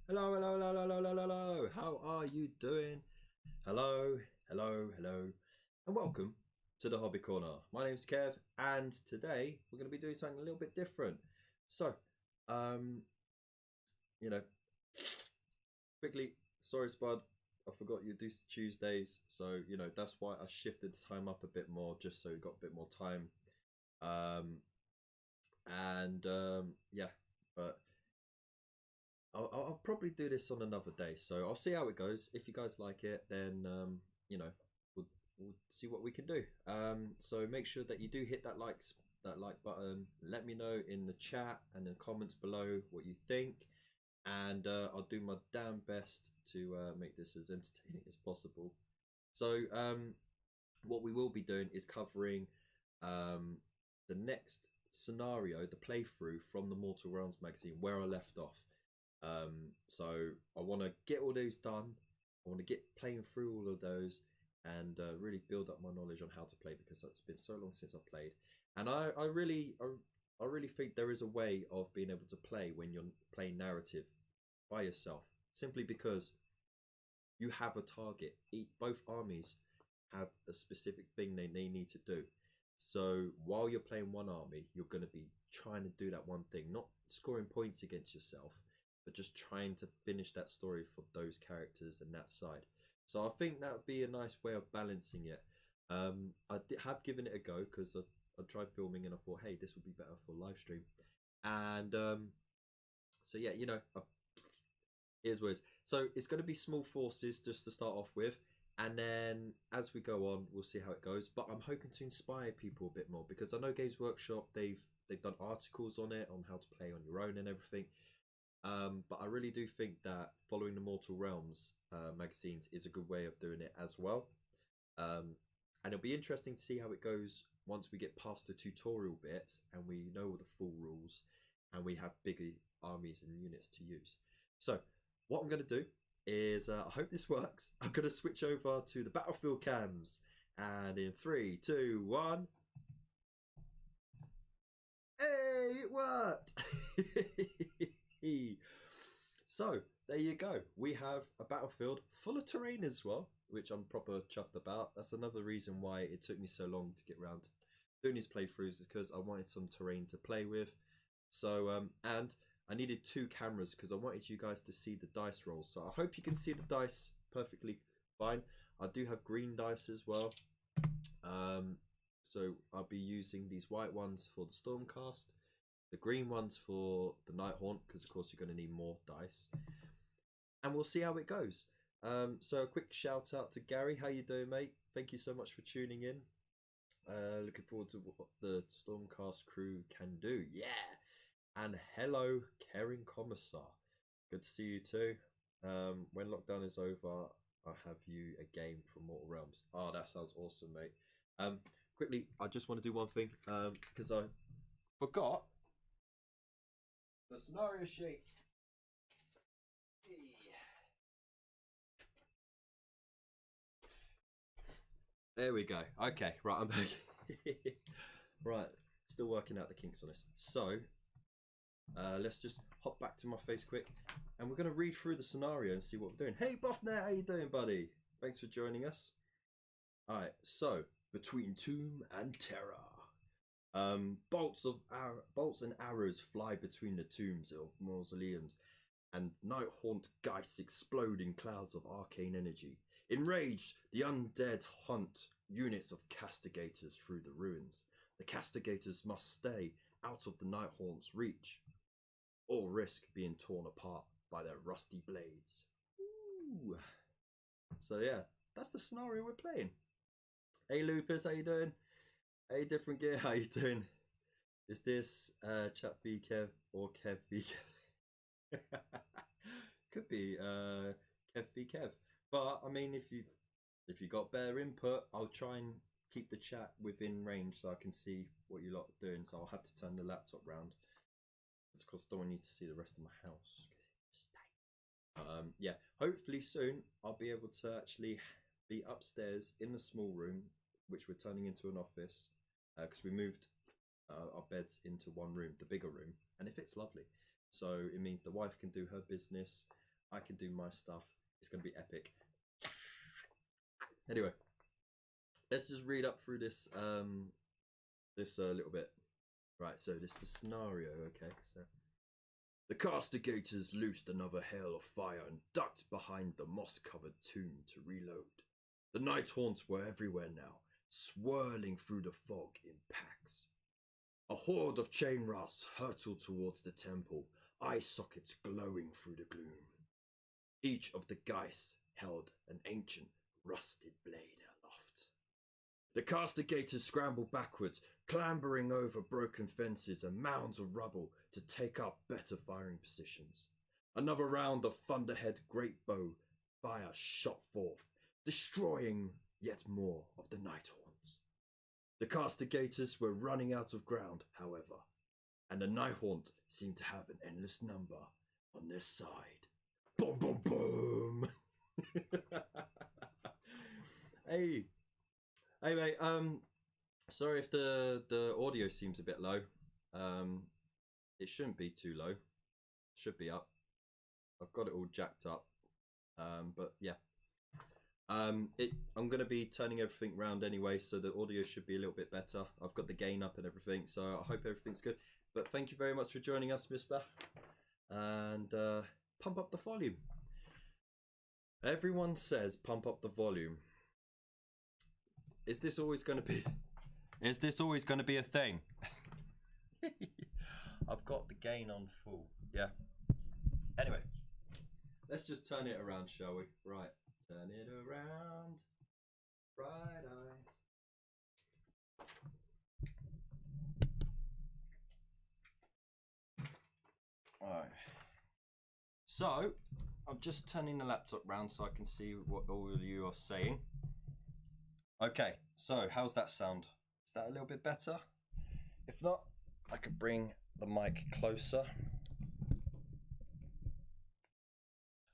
Hello, hello, hello, hello, hello, hello. How are you doing? Hello, hello, hello, and welcome to the Hobby Corner. My name's Kev, and today we're going to be doing something a little bit different. So, you know, quickly, sorry, Spud, I forgot you do Tuesdays, so that's why I shifted the time up a bit more, just so we got a bit more time. Yeah, but I'll probably do this on another day, so I'll see how it goes. If you guys like it, then we'll see what we can do. So make sure that you do hit that like button. Let me know in the chat and the comments below what you think, and I'll do my damn best to make this as entertaining as possible. So what we will be doing is covering the next scenario, the playthrough from the Mortal Realms magazine, where I left off. So I want to get all those done. I want to get playing through all of those and really build up my knowledge on how to play, because it's been so long since I've played. And I really think there is a way of being able to play when you're playing narrative by yourself, simply because you have a target. Both armies have a specific thing they need to do. So while you're playing one army, you're going to be trying to do that one thing, not scoring points against yourself, but just trying to finish that story for those characters and that side. So I think that would be a nice way of balancing it. I have given it a go, because I tried filming and I thought, hey, this would be better for live stream. And so yeah, here's what it is. So it's going to be small forces just to start off with, and then as we go on, we'll see how it goes. But I'm hoping to inspire people a bit more, because I know Games Workshop, they've done articles on it, on how to play on your own and everything. But I really do think that following the Mortal Realms magazines is a good way of doing it as well. And it'll be interesting to see how it goes once we get past the tutorial bits and we know all the full rules and we have bigger armies and units to use. So what I'm going to do is, I hope this works, I'm going to switch over to the battlefield cams. And in 3, 2, 1... Hey, it worked! So there you go, we have a battlefield full of terrain as well, which I'm proper chuffed about. That's another reason why it took me so long to get around to doing these playthroughs, is because I wanted some terrain to play with. So and I needed 2 cameras because I wanted you guys to see the dice rolls. So I hope you can see the dice perfectly fine. I do have green dice as well. So I'll be using these white ones for the Stormcast, the green ones for the Nighthaunt, because of course you're going to need more dice. And we'll see how it goes. So a quick shout out to Gary. How you doing, mate? Thank you so much for tuning in. Looking forward to what the Stormcast crew can do. Yeah. And hello, Caring Commissar. Good to see you too. When lockdown is over, I'll have you a game from Mortal Realms. Oh, that sounds awesome, mate. Quickly, I just want to do one thing because I forgot the scenario sheet. There we go. Okay, right, I'm back. Right, still working out the kinks on this. So, let's just hop back to my face quick, and we're going to read through the scenario and see what we're doing. Hey, Buffnet, how you doing, buddy? Thanks for joining us. All right, so between tomb and terror, bolts and arrows fly between the tombs of mausoleums, and Nighthaunt geists explode in clouds of arcane energy. Enraged, the undead hunt units of castigators through the ruins. The castigators must stay out of the Nighthaunt's reach, or risk being torn apart by their rusty blades. Ooh. So yeah, that's the scenario we're playing. Hey Lupus, how you doing? Hey Different Gear, how you doing? Is this Chat V Kev or Kev V Kev? Could be Kev V Kev. But I mean, if you got better input, I'll try and keep the chat within range so I can see what you lot are doing. So I'll have to turn the laptop round. It's because I don't need to see the rest of my house. Yeah, hopefully soon I'll be able to actually be upstairs in the small room, which we're turning into an office, because we moved our beds into one room, the bigger room, and it fits lovely. So it means the wife can do her business, I can do my stuff. It's going to be epic. Anyway, let's just read up through this little bit. Right, so this is the scenario, okay? So the castigators loosed another hail of fire and ducked behind the moss-covered tomb to reload. The Nighthaunts were everywhere now, swirling through the fog in packs. A horde of chain rasps hurtled towards the temple, eye sockets glowing through the gloom. Each of the geists held an ancient, rusted blade aloft. The castigators scrambled backwards, clambering over broken fences and mounds of rubble to take up better firing positions. Another round of Thunderhead Greatbow fire shot forth, destroying yet more of the Nighthaunts. The castigators were running out of ground, however, and the Nighthaunt seemed to have an endless number on their side. Boom, boom, boom! Hey, mate. Sorry if the audio seems a bit low. It shouldn't be too low. It should be up. I've got it all jacked up. But yeah. I'm gonna be turning everything round anyway, so the audio should be a little bit better. I've got the gain up and everything, so I hope everything's good. But thank you very much for joining us, mister. And pump up the volume. Everyone says pump up the volume. Is this always going to be a thing? I've got the gain on full. Yeah. Anyway, let's just turn it around, shall we? Right. Turn it around. Bright eyes. Alright. So, I'm just turning the laptop round so I can see what all of you are saying. Okay, so how's that sound? Is that a little bit better? If not, I could bring the mic closer.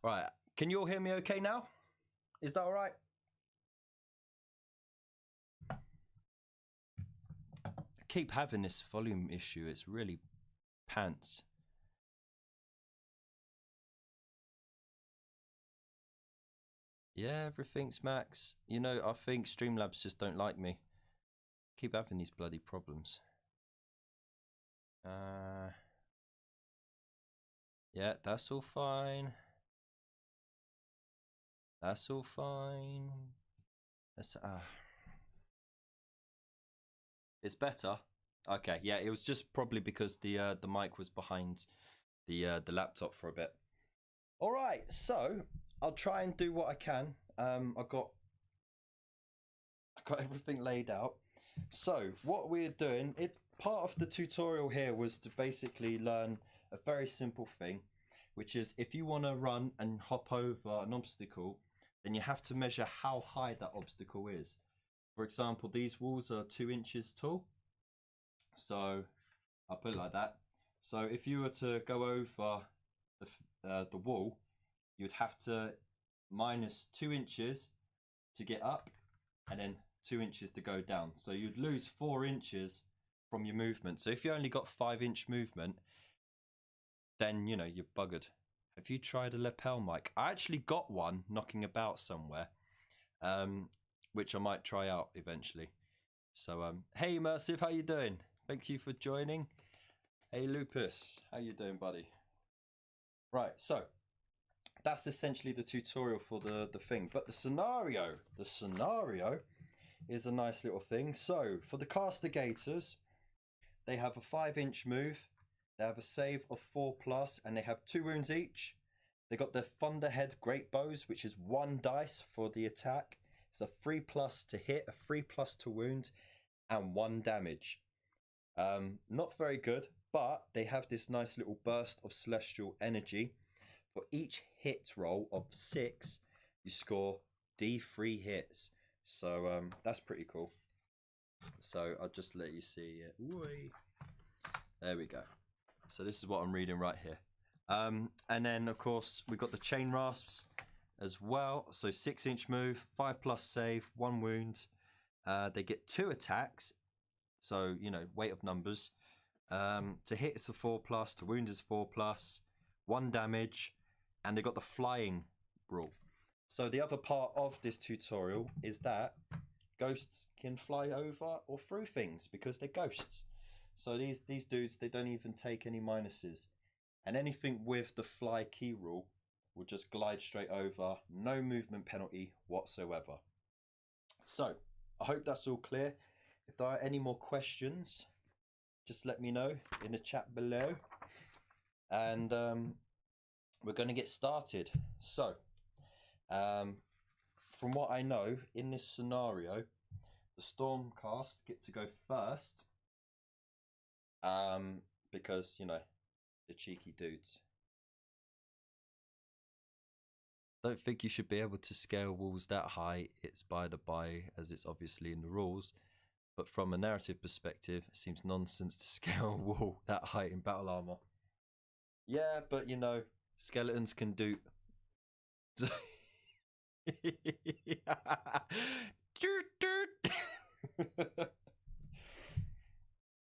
Right, can you all hear me okay now? Is that all right? I keep having this volume issue. It's really pants. Yeah, everything's max. You know, I think Streamlabs just don't like me. Keep having these bloody problems. Yeah, that's all fine. That's all fine. That's it's better. Okay, yeah, it was just probably because the mic was behind the laptop for a bit. All right, so I'll try and do what I can. I got everything laid out. So what we're doing, part of the tutorial here was to basically learn a very simple thing, which is if you want to run and hop over an obstacle, then you have to measure how high that obstacle is. For example, these walls are 2 inches tall. So I'll put it like that. So if you were to go over the wall, you'd have to minus 2 inches to get up, and then 2 inches to go down. So you'd lose 4 inches from your movement. So if you only got 5-inch movement, then you know you're buggered. Have you tried a lapel mic? I actually got one knocking about somewhere, which I might try out eventually. So hey Immersive, how you doing? Thank you for joining. Hey Lupus, how you doing, buddy? Right, so that's essentially the tutorial for the thing. But the scenario is a nice little thing. So for the castigators, they have a 5-inch move. They have a save of 4+, and they have 2 wounds each. They got their Thunderhead Great Bows, which is 1 dice for the attack. It's a 3+ to hit, a 3+ to wound, and 1 damage. Not very good, but they have this nice little burst of celestial energy. For each hit roll of 6, you score D3 hits. So that's pretty cool. So I'll just let you see it. There we go. So this is what I'm reading right here. And then of course we got the chain rasps as well. So 6-inch move, 5+ save, 1 wound. They get 2 attacks. So you know, weight of numbers. To hit is a 4+, to wound is 4+, 1 damage, and they got the flying rule. So the other part of this tutorial is that ghosts can fly over or through things because they're ghosts. So these dudes, they don't even take any minuses. And anything with the fly key rule will just glide straight over, no movement penalty whatsoever. So I hope that's all clear. If there are any more questions, just let me know in the chat below. And we're going to get started. So from what I know, in this scenario, the Stormcast get to go first. Because, you know, the cheeky dudes. Don't think you should be able to scale walls that high. It's by the by, as it's obviously in the rules. But from a narrative perspective, it seems nonsense to scale a wall that high in battle armor. Yeah, but you know, skeletons can do...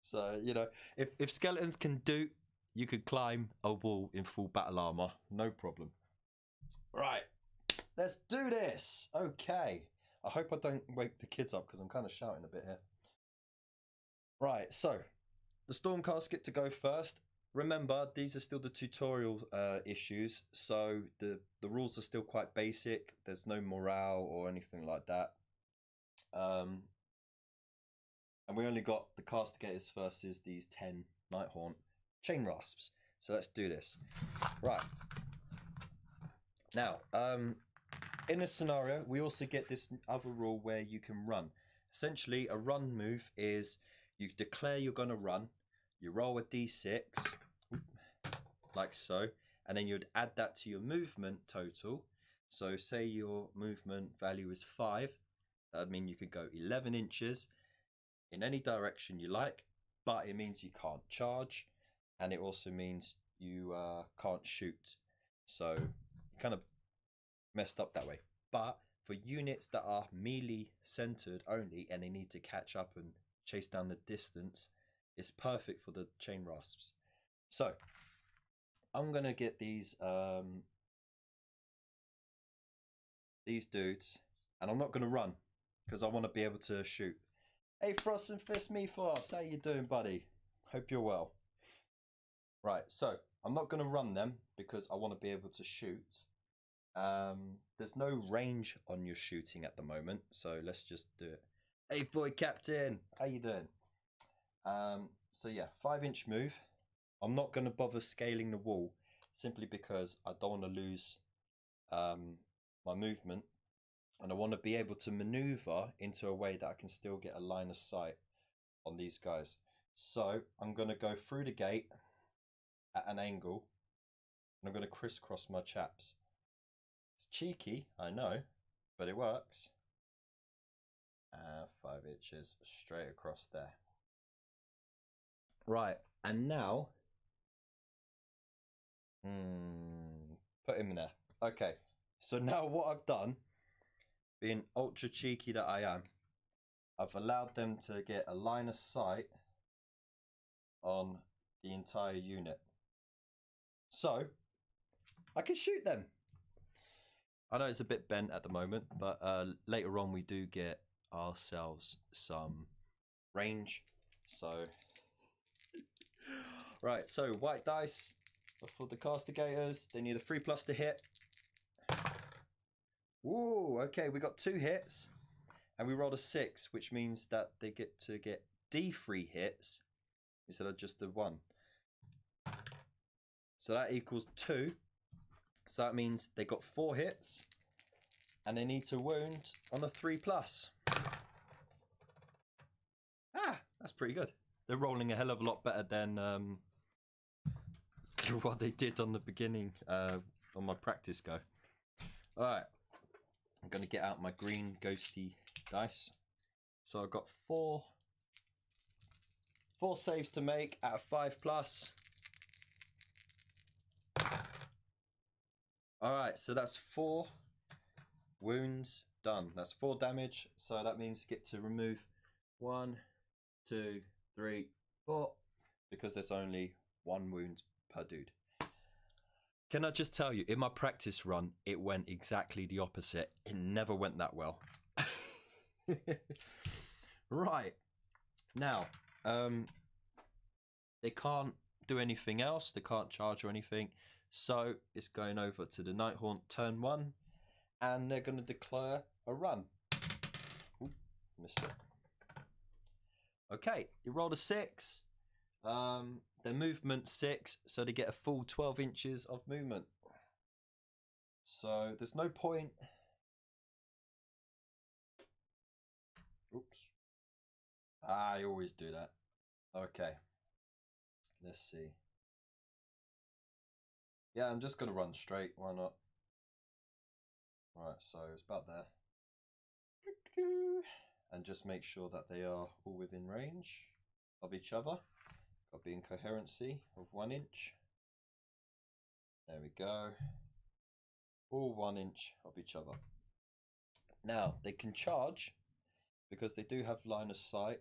So, you know, if skeletons can do, you could climb a wall in full battle armor. No problem. Right, let's do this. Okay. I hope I don't wake the kids up because I'm kind of shouting a bit here. Right, so the Stormcast get to go first. Remember, these are still the tutorial issues, so the rules are still quite basic. There's no morale or anything like that. And we only got the castigators versus these 10 Nighthaunt chain rasps. So let's do this. Right. Now, in this scenario, we also get this other rule where you can run. Essentially, a run move is you declare you're going to run, you roll a d6, like so, and then you'd add that to your movement total. So say your movement value is 5, that would mean you could go 11 inches in any direction you like, but it means you can't charge, and it also means you can't shoot. So kind of messed up that way. But for units that are melee centered only and they need to catch up and chase down the distance, it's perfect for the chain rasps. So I'm gonna get these dudes, and I'm not gonna run because I want to be able to shoot. Hey Frost and Fist Me Frost, how you doing, buddy? Hope you're well. Right, so I'm not going to run them because I want to be able to shoot. There's no range on your shooting at the moment, so let's just do it. Hey boy captain, how you doing? So yeah, 5-inch move. I'm not going to bother scaling the wall simply because I don't want to lose my movement, and I want to be able to maneuver into a way that I can still get a line of sight on these guys. So I'm going to go through the gate at an angle, and I'm going to crisscross my chaps. It's cheeky, I know, but it works. 5 inches straight across there. Right, and now put him in there. Okay, so now what I've done, being ultra cheeky that I am, I've allowed them to get a line of sight on the entire unit. So I can shoot them. I know it's a bit bent at the moment, but later on we do get ourselves some range. So right, so white dice for the castigators. They need a 3+ to hit. Ooh, okay, we got 2 hits, and we rolled a 6, which means that they get to get D3 hits instead of just the 1. So that equals 2. So that means they got 4 hits, and they need to wound on a 3+. Ah, that's pretty good. They're rolling a hell of a lot better than what they did on the beginning on my practice go. All right, I'm going to get out my green ghosty dice. So I've got 4 saves to make out of 5+. Alright, so that's 4 wounds done. That's 4 damage, so that means you get to remove 1, 2, 3, 4, because there's only 1 wound per dude. Can I just tell you, in my practice run, it went exactly the opposite. It never went that well. Right, now, they can't do anything else, they can't charge or anything. So it's going over to the Nighthaunt turn 1, and they're going to declare a run. Ooh, missed it. Okay, you rolled a 6. Their movement 6, so they get a full 12 inches of movement. So there's no point. Oops. I always do that. Okay. Let's see. Yeah, I'm just going to run straight. Why not? Right, so it's about there. And just make sure that they are all within range of each other. Got to be in coherency of 1 inch. There we go. All 1 inch of each other. Now, they can charge because they do have line of sight.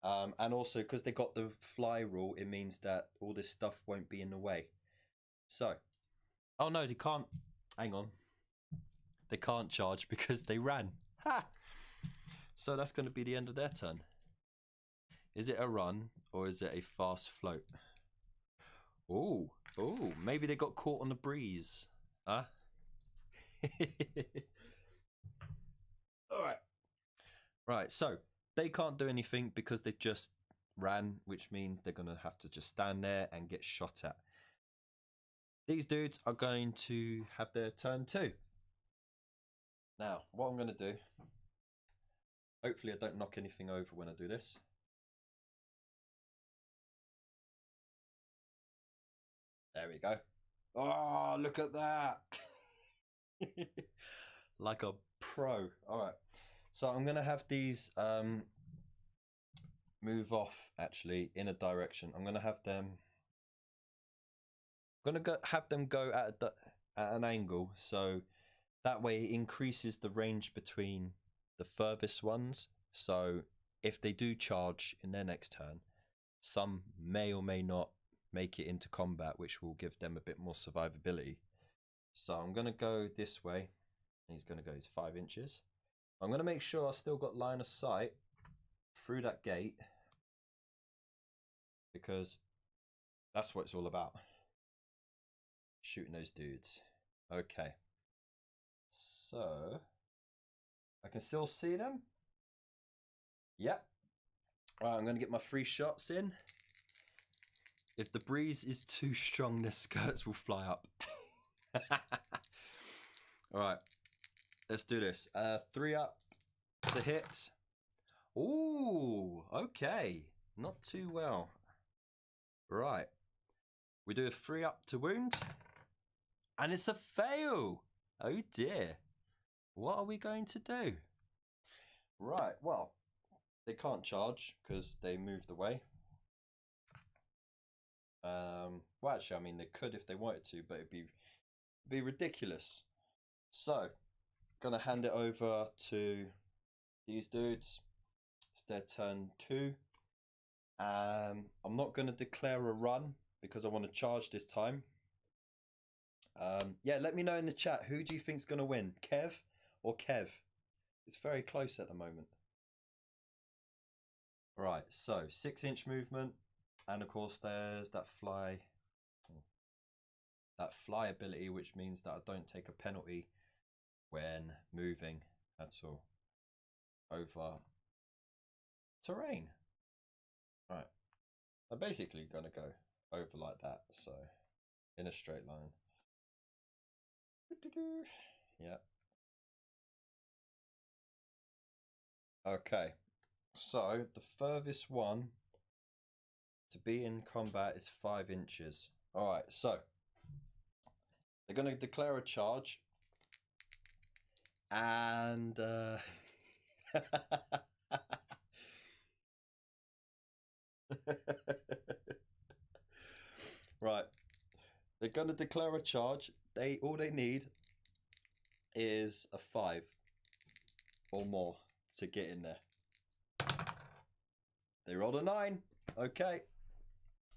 And also because they got the fly rule, it means that all this stuff won't be in the way. So, oh no, they can't. Hang on. They can't charge because they ran. Ha! So that's going to be the end of their turn. Is it a run or is it a fast float? Oh, maybe they got caught on the breeze. Huh? All right. Right, so they can't do anything because they just ran, which means they're going to have to just stand there and get shot at. These dudes are going to have their turn too. Now, what I'm going to do, hopefully I don't knock anything over when I do this. There we go. Oh, look at that. Like a pro. All right. So I'm going to have these move off, actually, in a direction. I'm going to have them... have them go at an angle, so that way it increases the range between the furthest ones. So if they do charge in their next turn, some may or may not make it into combat, which will give them a bit more survivability. So I'm going to go this way. He's going to go 5 inches. I'm going to make sure I still got line of sight through that gate, because That's what it's all about. Shooting those dudes. Okay. So I can still see them. Yep. All right, I'm going to get my 3 shots in. If the breeze is too strong, their skirts will fly up. All right, let's do this. 3 up to hit. Ooh, okay. Not too well. Right. We do a 3 up to wound. And it's a fail. Oh dear. What are we going to do? Right, well, they can't charge because they moved away. Well, actually, I mean, they could if they wanted to, but it'd be ridiculous. So, gonna hand it over to these dudes. It's their turn 2. I'm not gonna declare a run because I want to charge this time. Yeah, let me know in the chat, who do you think's gonna win, Kev or Kev? It's very close at the moment. Right, so 6-inch movement, and of course there's that fly ability, which means that I don't take a penalty when moving at all over terrain. Right, I'm basically gonna go over like that, so in a straight line. Yeah. Okay, so the furthest one to be in combat is 5 inches. All right, so they're going to declare a charge, and right, they're going to declare a charge. All they need is a 5 or more to get in there. They rolled a 9. Okay,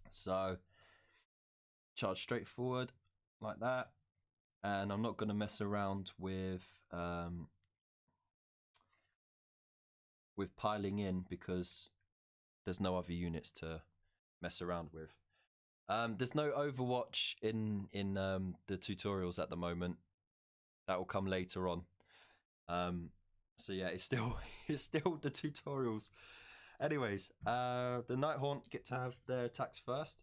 so charge straight forward like that, and I'm not going to mess around with piling in because there's no other units to mess around with. There's no Overwatch in the tutorials at the moment. That will come later on. So yeah, it's still the tutorials. Anyways, the Nighthaunt get to have their attacks first.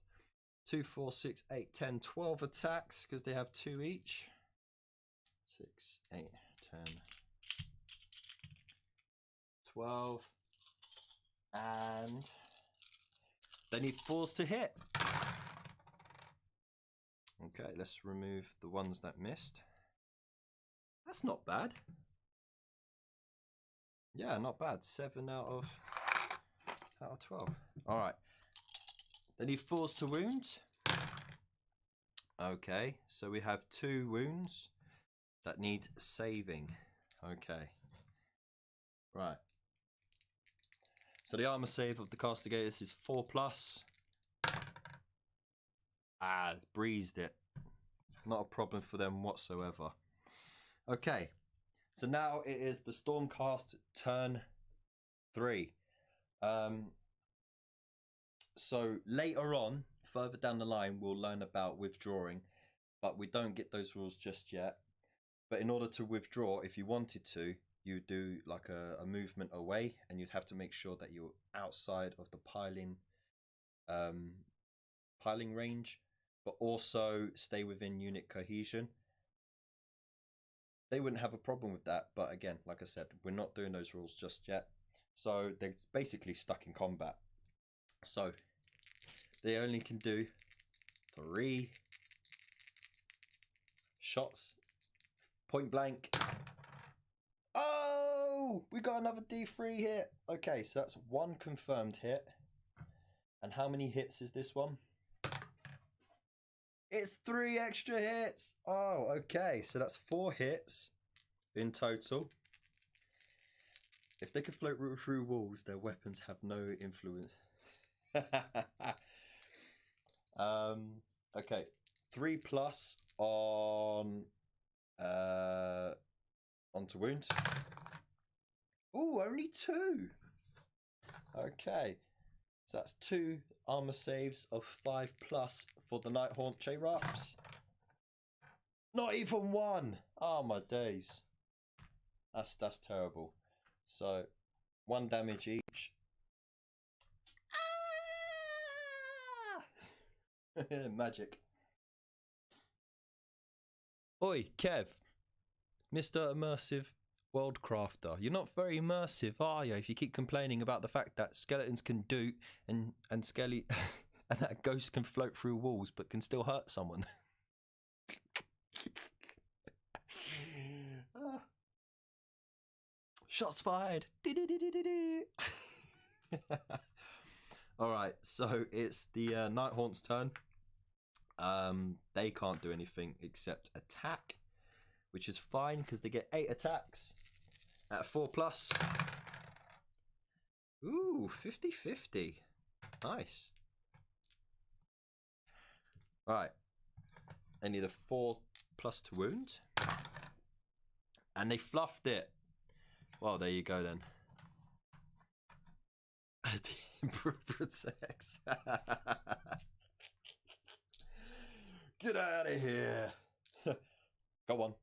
2, 4, 6, 8, 10, 12 attacks because they have 2 each. 6, 8, 10, 12, and they need 4s to hit. Okay, let's remove the ones that missed. That's not bad. Yeah, not bad. 7 out of 12. All right. They need 4s to wound. Okay, so we have 2 wounds that need saving. Okay. Right. So the armor save of the castigators is 4+. Breezed it. Not a problem for them whatsoever. Okay. So now it is the Stormcast turn 3. So later on, further down the line, we'll learn about withdrawing, but we don't get those rules just yet. But in order to withdraw, if you wanted to, you do like a movement away, and you'd have to make sure that you're outside of the piling range, but also stay within unit cohesion. They wouldn't have a problem with that, but again, like I said, we're not doing those rules just yet. So they're basically stuck in combat. So they only can do 3 shots, point blank. Oh, we got another D3 hit. Okay, so that's 1 confirmed hit. And how many hits is this one? It's 3 extra hits. Oh, okay, so that's 4 hits in total. If they can float through walls, their weapons have no influence. Okay, 3+ on onto wound. Ooh, only 2. Okay, So that's 2 armor saves of 5+ for the Nighthaunt Chain Rasps. Not even 1! Oh my days. That's terrible. So 1 damage each. Ah! Magic. Oi, Kev. Mr. Immersive World Crafter. You're not very immersive, are you? If you keep complaining about the fact that skeletons can do and skelly and that ghosts can float through walls but can still hurt someone. Shots fired. Alright, so it's the Nighthaunt's turn. They can't do anything except attack, which is fine because they get 8 attacks at 4+. Ooh, 50-50. Nice. Right. They need a 4+ to wound. And they fluffed it. Well, there you go then. The Emperor protects. Get out of here. Go on.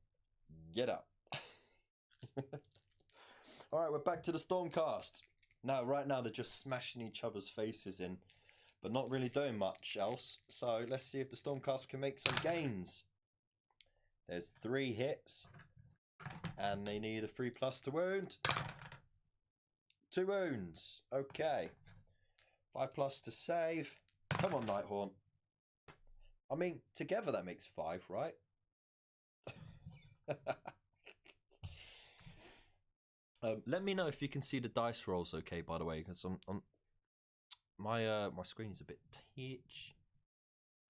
Get up. Alright, we're back to the Stormcast. Now, right now, they're just smashing each other's faces in, but not really doing much else. So let's see if the Stormcast can make some gains. There's 3 hits, and they need a 3+ to wound. 2 wounds. Okay. 5+ to save. Come on, Nighthaunt. I mean, together that makes 5, right? Let me know if you can see the dice rolls okay, by the way, because my screen is a bit titch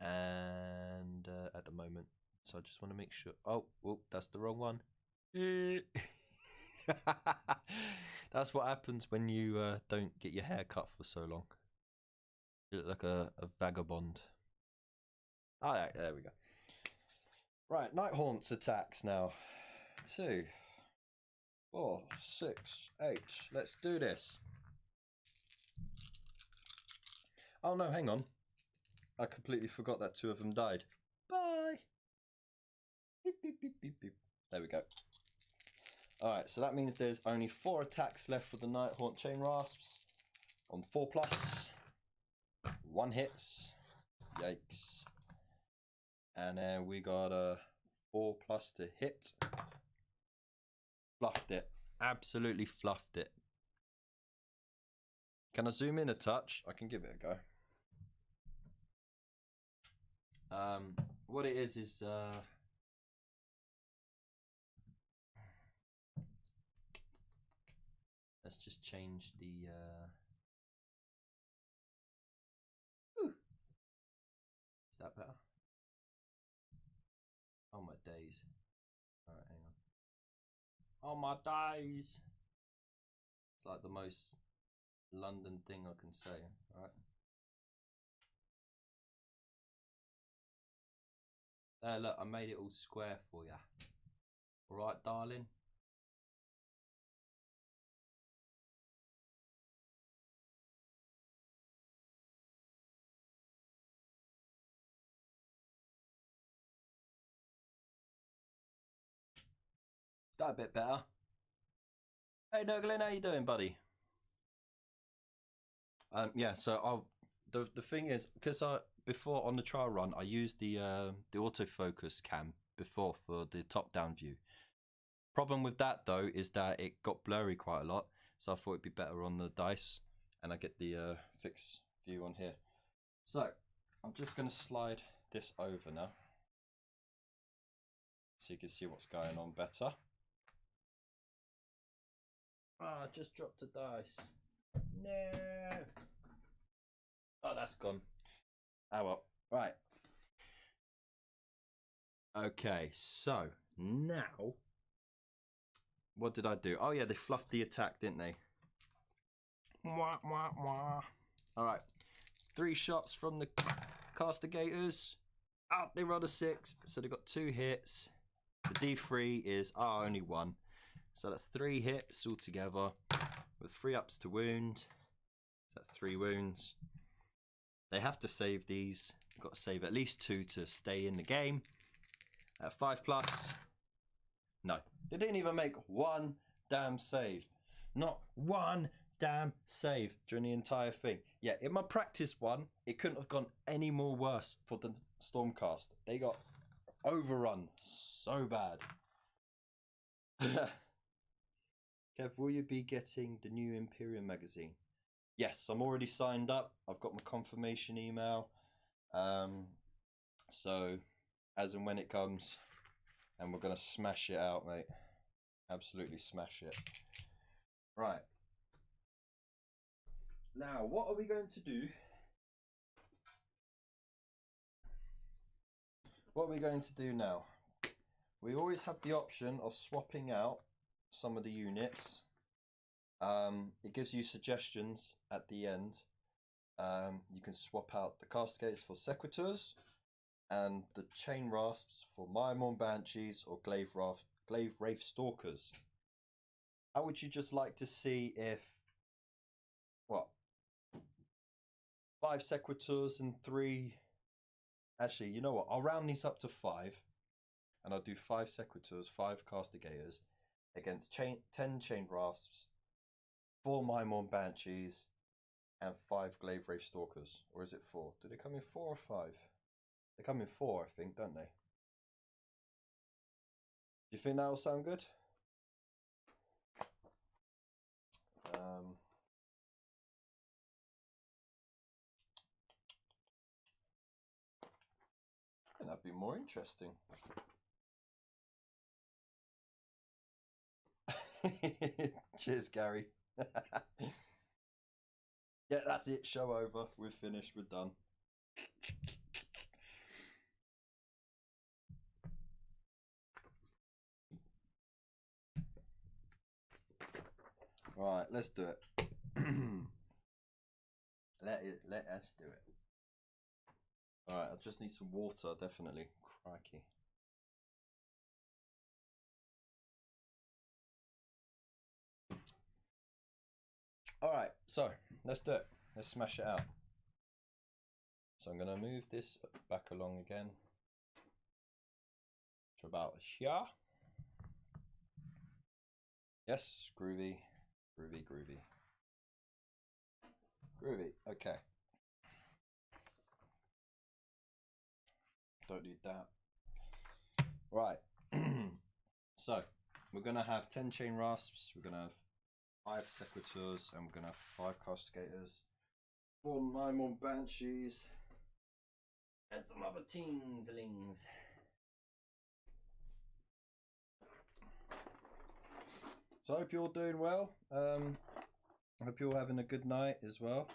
and at the moment, so I just want to make sure. Oh, that's the wrong one. That's what happens when you don't get your hair cut for so long. You look like a vagabond. Alright, there we go. Right, Nighthaunt's attacks now. 2, 4, 6, 8. Let's do this. Oh no, hang on. I completely forgot that 2 of them died. Bye. Beep, beep, beep, beep, beep. There we go. Alright, so that means there's only 4 attacks left for the Nighthaunt Chain Rasps. On 4+. 1 hits. Yikes. And then we got a 4+ to hit. Fluffed it. Absolutely fluffed it. Can I zoom in a touch? I can give it a go. What it is let's just change the is that better? Oh my days. Alright, hang on. Oh my days. It's like the most London thing I can say. Alright. There, look, I made it all square for you. Alright, darling. Is that a bit better? Hey Nurglin, how you doing, buddy? Yeah, so the thing is, because before on the trial run I used the autofocus cam before for the top-down view. Problem with that though is that it got blurry quite a lot, so I thought it'd be better on the dice, and I get the fixed view on here. So I'm just going to slide this over now, so you can see what's going on better. I just dropped a dice. No. Oh, that's gone. Oh well. Right. Okay, so now what did I do? Oh yeah, they fluffed the attack, didn't they? Mwah, mwah, mwah. Alright. 3 shots from the castigators. Oh, they rolled a 6, so they got 2 hits. The D3 is only 1. So that's 3 hits altogether with 3 ups to wound. That's 3 wounds. They have to save these. Got to save at least 2 to stay in the game. 5+. No, they didn't even make one damn save. Not one damn save during the entire thing. Yeah, in my practice one, it couldn't have gone any more worse for the Stormcast. They got overrun so bad. Kev, will you be getting the new Imperium magazine? Yes, I'm already signed up. I've got my confirmation email. So, as and when it comes, and we're going to smash it out, mate. Absolutely smash it. Right. Now, what are we going to do? What are we going to do now? We always have the option of swapping out some of the units. It gives you suggestions at the end. You can swap out the castigators for sequitors and the chain rasps for Myrmorn Banshees or glaive wraith stalkers. How would you just like to see if what 5 sequitors and 3? Actually, you know what? I'll round these up to 5, and I'll do 5 sequitors, 5 castigators against 10 chain rasps, 4 Myrmorn Banshees, and 5 glaive wraith stalkers. Or is it 4? Do they come in 4 or 5? They come in 4, I think, don't they? Do you think that'll sound good? I think that'd be more interesting. Cheers, Gary. Yeah, that's it. Show over. We're finished. We're done. Right, let's do it. Let us do it. Alright, I just need some water, definitely. Crikey. Alright, so let's do it. Let's smash it out. So I'm going to move this back along again to about here. Yes, groovy, groovy, groovy. Groovy, okay. Don't need that. Right. So, we're going to have 10 chain rasps, we're going to have 5 sequitors, and we're going to have 5 castigators, 4 Myrmorn Banshees, and some other tinslings. So I hope you're all doing well. I hope you're all having a good night as well.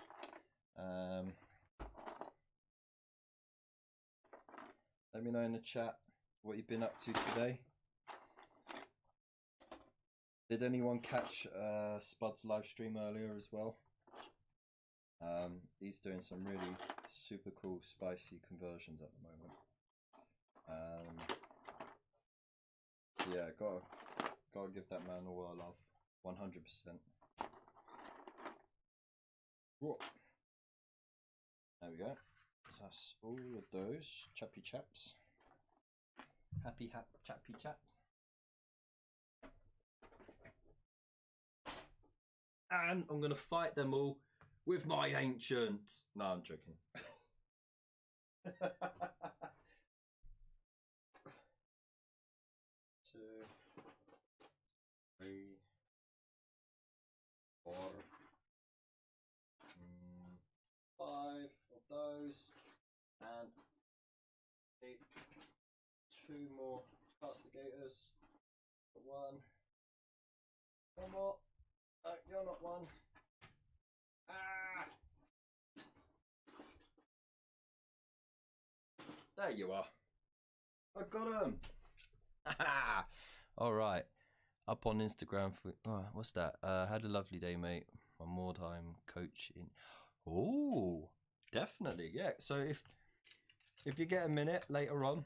Let me know in the chat what you've been up to today. Did anyone catch Spud's live stream earlier as well? He's doing some really super cool spicy conversions at the moment. So yeah, gotta give that man all our love, 100%. Whoa. There we go. So that's all of those chappy chaps. Happy chappy chaps. And I'm gonna fight them all with my ancient. No, I'm joking. 2, 3, 4, 5 of those, and 2 more castigators. 1 more. Oh, you're not one. Ah! There you are. I got him. All right. Up on Instagram for what's that? Had a lovely day, mate. One more time coaching. Oh, definitely, yeah. So if you get a minute later on,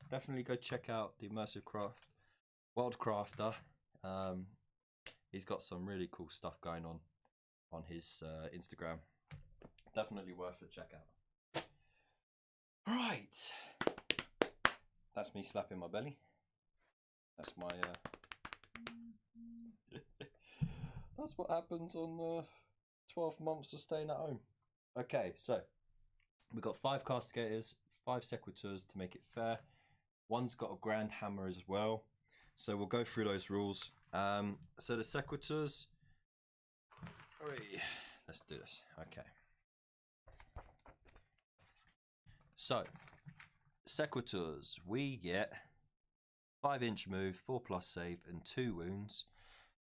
definitely go check out the Immersive Craft World Crafter. He's got some really cool stuff going on. on his Instagram. Definitely worth a check out. Right, that's me slapping my belly. That's my that's what happens on 12 months of staying at home. Okay, so we've got 5 castigators, 5 sequitors to make it fair. One's got a grand hammer as well. So we'll go through those rules. So the sequitors. Let's do this. Okay. So sequitors, we get 5-inch move, 4+ save, and 2 wounds.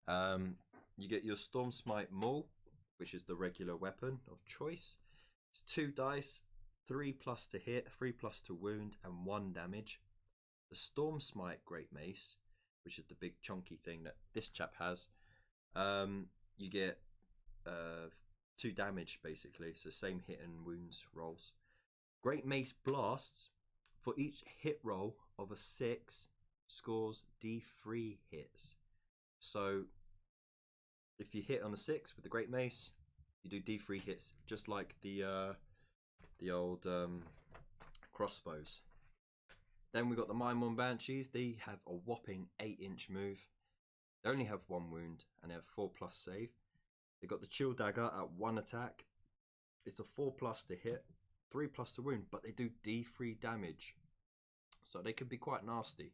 You get your Storm Smite Maul, which is the regular weapon of choice. It's 2 dice, 3+ to hit, 3+ to wound, and 1 damage. The Storm Smite Great Mace, which is the big chunky thing that this chap has, you get 2 damage basically, so same hit and wounds rolls. Great Mace Blasts, for each hit roll of a 6, scores D3 hits. So if you hit on a 6 with the Great Mace, you do D3 hits, just like the old crossbows. Then we got the Mimon Banshees. They have a whopping 8-inch move. They only have 1 wound and they have 4+ save. They got the Chill Dagger at 1 attack. It's a 4+ to hit, 3+ to wound, but they do D3 damage, so they can be quite nasty.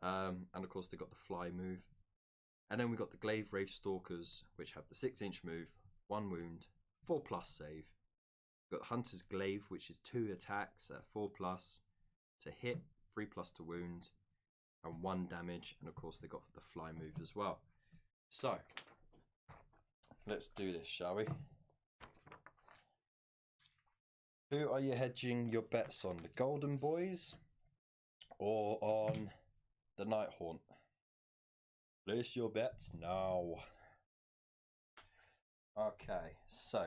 And of course they got the Fly move. And then we got the Glaive Wraith Stalkers, which have the 6-inch move, 1 wound, 4+ save. We've got Hunter's Glaive, which is 2 attacks at 4+ to hit, 3+ to wound, and 1 damage. And of course they got the Fly move as well. So let's do this, shall we? Who are you hedging your bets on? The Golden Boys or on the Nighthaunt? Place your bets now. Okay, so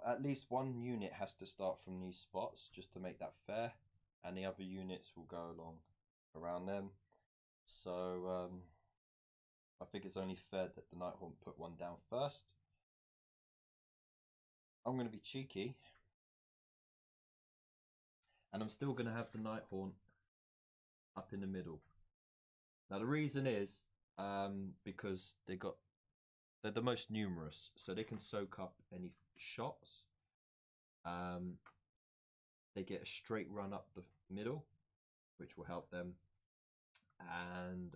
at least 1 unit has to start from these spots just to make that fair, and the other units will go along around them. So I think it's only fair that the Nighthaunt put 1 down first. I'm going to be cheeky, and I'm still going to have the Nighthaunt up in the middle. Now the reason is because they're the most numerous, so they can soak up any shots. They get a straight run up the middle, which will help them. And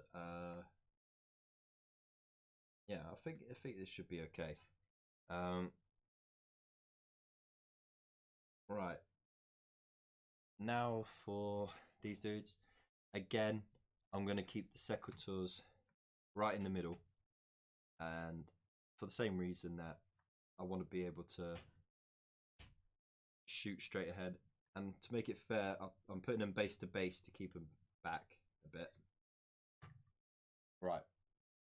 yeah, I think this should be okay. Right, now for these dudes. Again, I'm going to keep the sequitors right in the middle, and for the same reason that I want to be able to shoot straight ahead, and to make it fair, I'm putting them base to base to keep them back a bit. Right,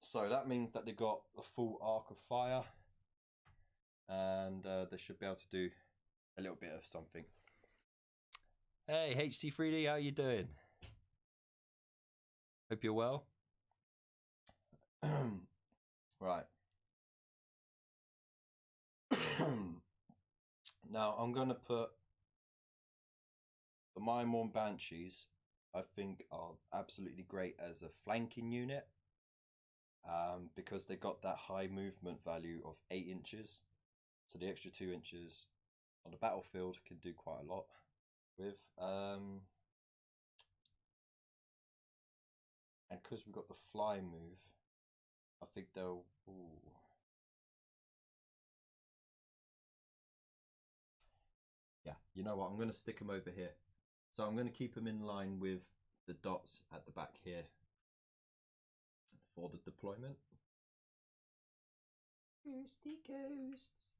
so that means that they got a full arc of fire, and they should be able to do a little bit of something. Hey HT3D, how you doing? Hope you're well. Right. Now I'm going to put the Mimon Banshees. I think are absolutely great as a flanking unit, because they got that high movement value of 8 inches. So the extra 2 inches on the battlefield can do quite a lot with. And because we've got the Fly move, I think they'll... Ooh. Yeah, you know what? I'm going to stick them over here. So I'm going to keep them in line with the dots at the back here for the deployment. Here's the ghosts.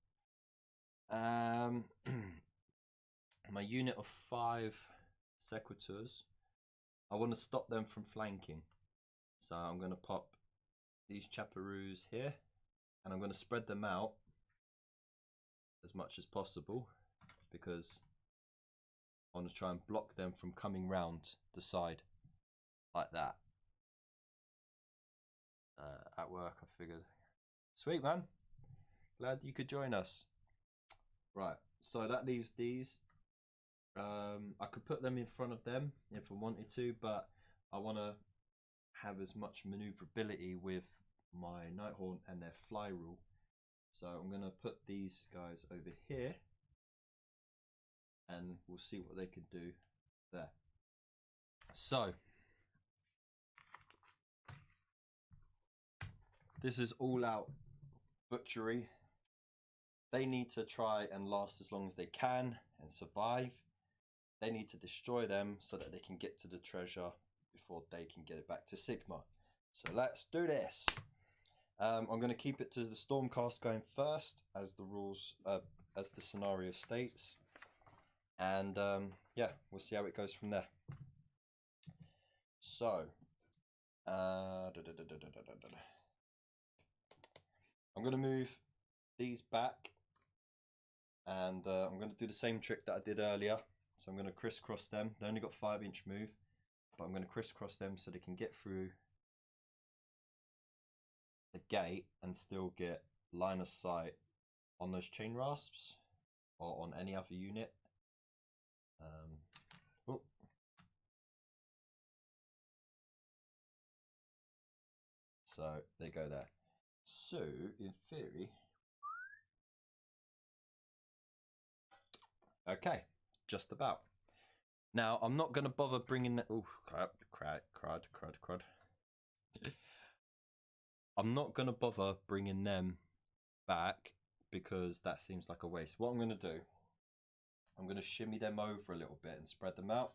My unit of 5 sequitors, I want to stop them from flanking. So I'm going to pop these chaperoos here, and I'm going to spread them out as much as possible, because I want to try and block them from coming round the side like that. At work I figured Sweet, man. Glad you could join us. Right, so that leaves these. I could put them in front of them if I wanted to, but I want to have as much maneuverability with my Nighthaunt and their fly rule. So I'm going to put these guys over here and we'll see what they can do there. So this is all out butchery. They need to try and last as long as they can and survive. They need to destroy them so that they can get to the treasure before they can get it back to Sigmar. So let's do this. I'm going to keep it to the Stormcast going first, as the rules, as the scenario states, and yeah, we'll see how it goes from there. So, I'm going to move these back, and I'm going to do the same trick that I did earlier. So I'm going to crisscross them. They only got 5-inch move, but I'm going to crisscross them so they can get through the gate and still get line of sight on those chain rasps or on any other unit. Oh. So they go there. So in theory, okay, just about. Now I'm not going to bother bringing the crud. I'm not going to bother bringing them back because that seems like a waste. What I'm going to do, I'm going to shimmy them over a little bit and spread them out.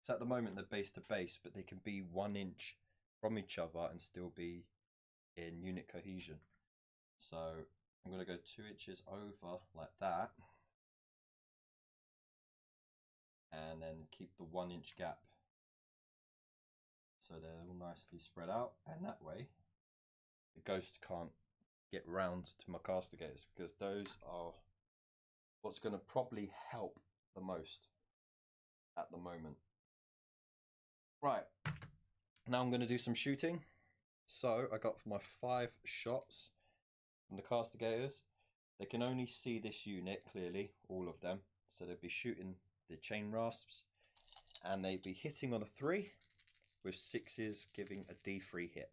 So at the moment they're base to base, but they can be 1 inch from each other and still be in unit cohesion. So I'm going to go 2 inches over like that, and then keep the 1 inch gap. So they're all nicely spread out, and that way the ghosts can't get round to my castigators, because those are what's going to probably help the most at the moment. Right, now I'm going to do some shooting. So I got my 5 shots from the castigators. They can only see this unit clearly, all of them, so they'll be shooting the chain rasps, and they'd be hitting on a 3 with 6s giving a D3 hit.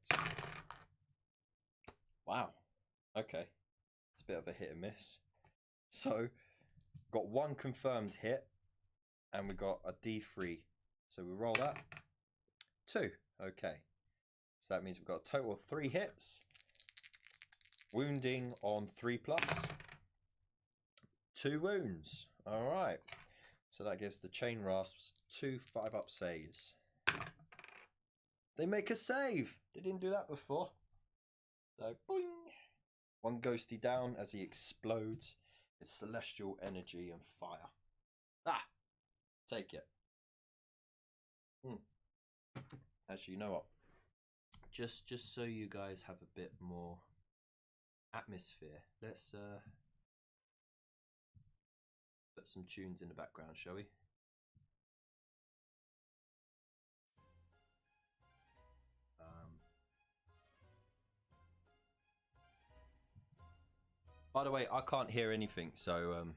Wow, okay, it's a bit of a hit and miss. So got 1 confirmed hit and we got a D3, so we roll that. 2, okay, so that means we've got a total of 3 hits, wounding on 3+, 2 wounds. All right, so that gives the chain rasps 2 5-up saves. They make a save. They didn't do that before. So boing, 1 ghosty down as he explodes his celestial energy and fire. Ah, take it. Actually, you know what? Just so you guys have a bit more atmosphere, let's put some tunes in the background, shall we? By the way, I can't hear anything, so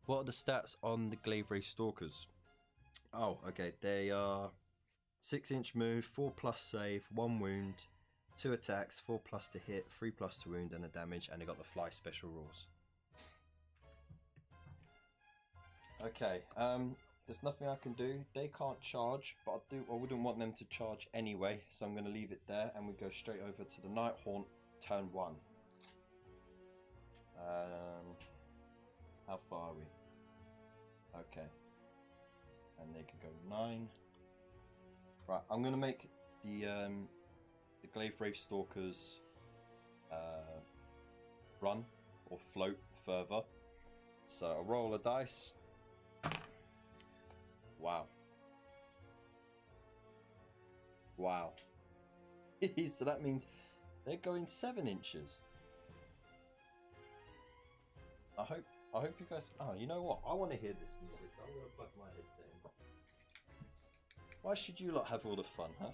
what are the stats on the Glaive Stalkers? Oh, okay, they are 6-inch move, 4+ save, 1 wound, 2 attacks, 4+ to hit, 3+ to wound and a damage, and they got the fly special rules. Okay, there's nothing I can do. They can't charge, but I wouldn't want them to charge anyway, so I'm going to leave it there, and we go straight over to the Nighthaunt, turn 1. How far are we? Okay, and they can go 9. Right, I'm going to make the Glaive Stalkers run or float further. So I'll roll a dice. Wow. Wow. So that means they're going 7 inches. I hope you guys. Oh, you know what? I want to hear this music, so I'm going to plug my headset in. Why should you lot have all the fun, huh?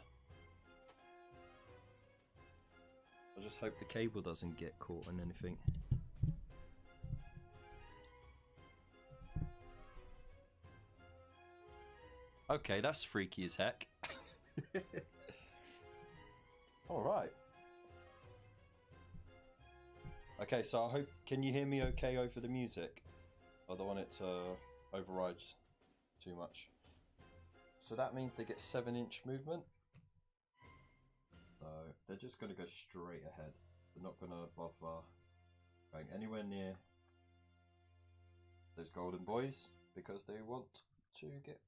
I just hope the cable doesn't get caught on anything. Okay, that's freaky as heck. Alright. Okay, so I hope... Can you hear me okay over the music? I don't want it to override too much. So that means they get 7-inch movement. So they're just going to go straight ahead. They're not going to bother going anywhere near those golden boys because they want to get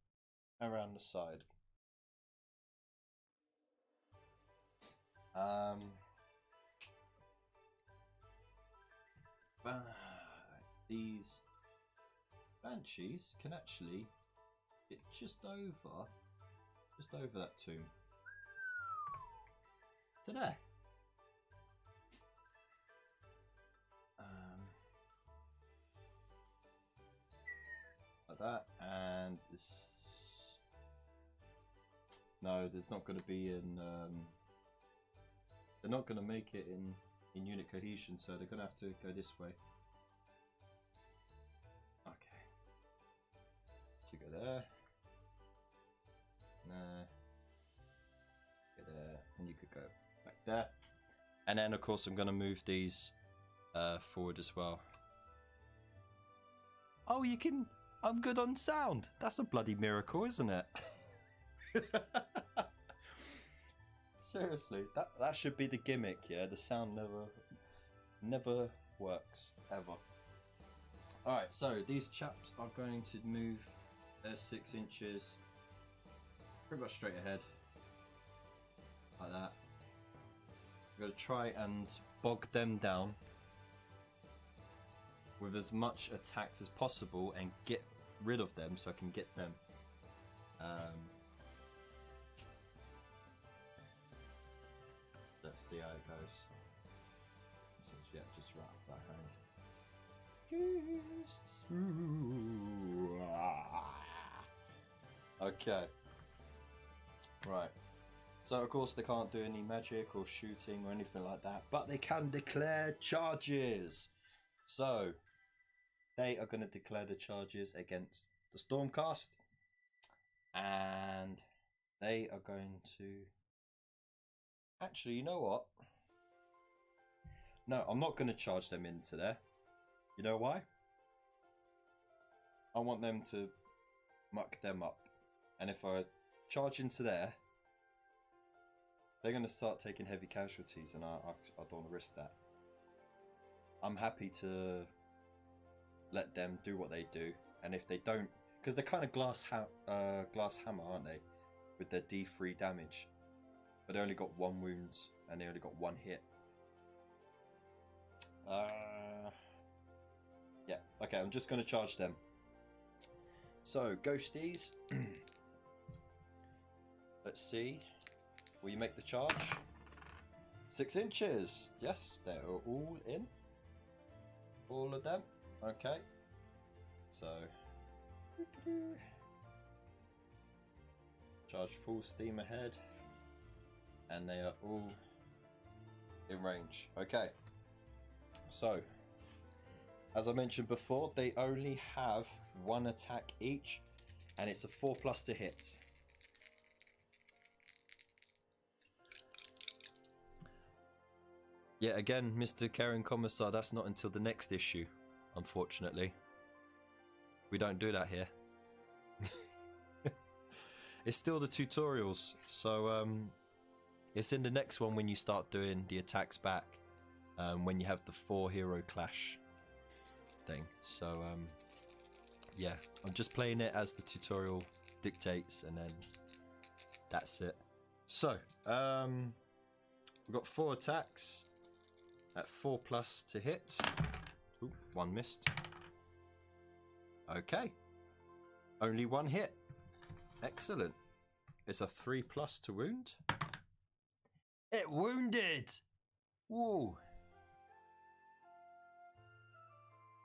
around the side. These banshees can actually get just over that tomb to there. Like that, and this. No, there's not going to be in. They're not going to make it in unit cohesion, so they're going to have to go this way. Okay. So you go there. There. Go there, and you could go back there. And then, of course, I'm going to move these forward as well. Oh, you can. I'm good on sound. That's a bloody miracle, isn't it? Seriously, that should be the gimmick, yeah? The sound never works, ever. Alright, so these chaps are going to move their 6 inches pretty much straight ahead. Like that. I'm going to try and bog them down with as much attacks as possible and get rid of them so I can get them. Let's see how it goes. So, yeah, just right off that hand. Okay. Right. So, of course, they can't do any magic or shooting or anything like that, but they can declare charges. So, they are going to declare the charges against the Stormcast, and they are going to... Actually, you know what? No, I'm not going to charge them into there. You know why? I want them to muck them up. And if I charge into there, they're going to start taking heavy casualties, and I don't want to risk that. I'm happy to let them do what they do, and if they don't, because they're kind of glass hammer, aren't they? With their D3 damage. But they only got 1 wound, and they only got 1 hit. Yeah, okay, I'm just going to charge them. So, ghosties. Let's see. Will you make the charge? 6 inches. Yes, they're all in. All of them. Okay. So. Charge full steam ahead. And they are all in range. Okay. So, as I mentioned before, they only have 1 attack each, and it's a 4+ to hit. Yeah, again, Mr. Karen Commissar, that's not until the next issue, unfortunately. We don't do that here. It's still the tutorials, so it's in the next one when you start doing the attacks back, when you have the 4 hero clash thing. So yeah, I'm just playing it as the tutorial dictates, and then that's it. So we've got 4 attacks at 4+ to hit. Ooh, 1 missed. Okay, only 1 hit. Excellent. It's a 3+ to wound. It wounded! Whoa.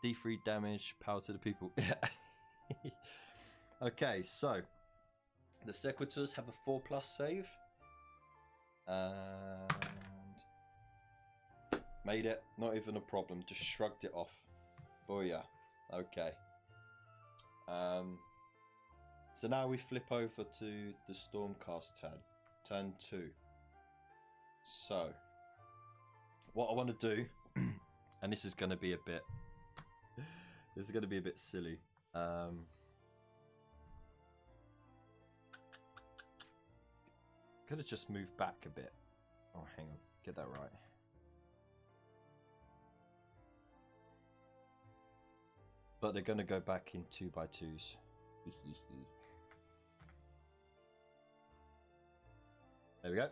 D3 damage, power to the people. Okay, so the Sequitors have a 4+ save. And Made it. Not even a problem. Just shrugged it off. Booyah. Okay. So now we flip over to the Stormcast turn. Turn 2. So, what I want to do, and this is going to be a bit... This is going to be a bit silly. Could have just moved back a bit. Oh, hang on. Get that right. But they're going to go back in 2x2s. There we go.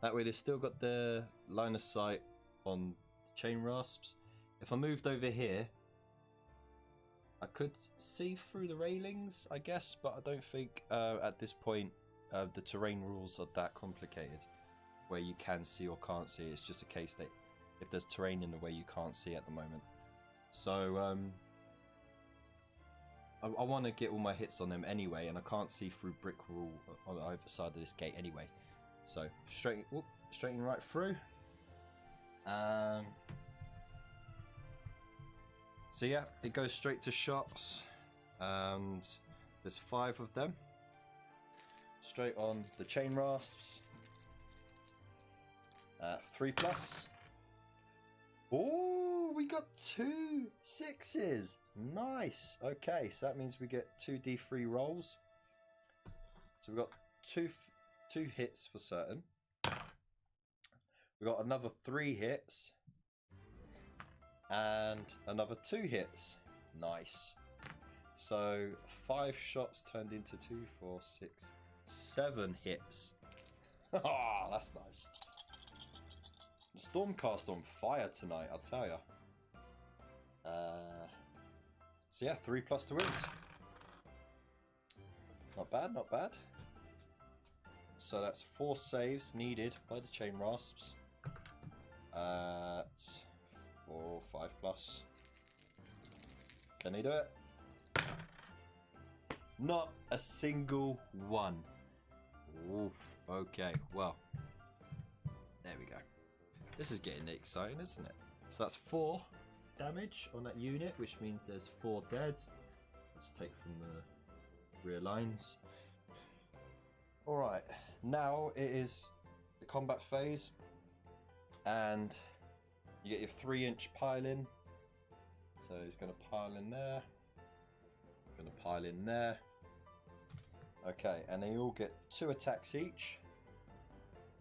That way they've still got the line of sight on chain rasps. If I moved over here, I could see through the railings, I guess, but I don't think at this point the terrain rules are that complicated where you can see or can't see. It's just a case that if there's terrain in the way, you can't see at the moment. So I want to get all my hits on them anyway, and I can't see through brick wall on either side of this gate anyway. So straighten right through. So yeah, it goes straight to shots, and there's 5 of them. Straight on the chain rasps. 3+. Oh, we got 2 6s. Nice. Okay, so that means we get 2d3 rolls. So we've got two hits for certain. We've got another 3 hits. And another 2 hits. Nice. So 5 shots turned into 2, 4, 6, 7 hits. Ah, that's nice. Stormcast on fire tonight, I'll tell ya. So yeah, 3+ to wound. Not bad, not bad. So that's 4 saves needed by the chain rasps. 4, 5+. Can he do it? Not a single one. Oof. Okay, well. There we go. This is getting exciting, isn't it? So that's 4 damage on that unit, which means there's 4 dead. Let's take from the rear lines. Alright, now it is the combat phase. And you get your 3-inch pile in. So he's going to pile in there. Going to pile in there. Okay, and they all get 2 attacks each.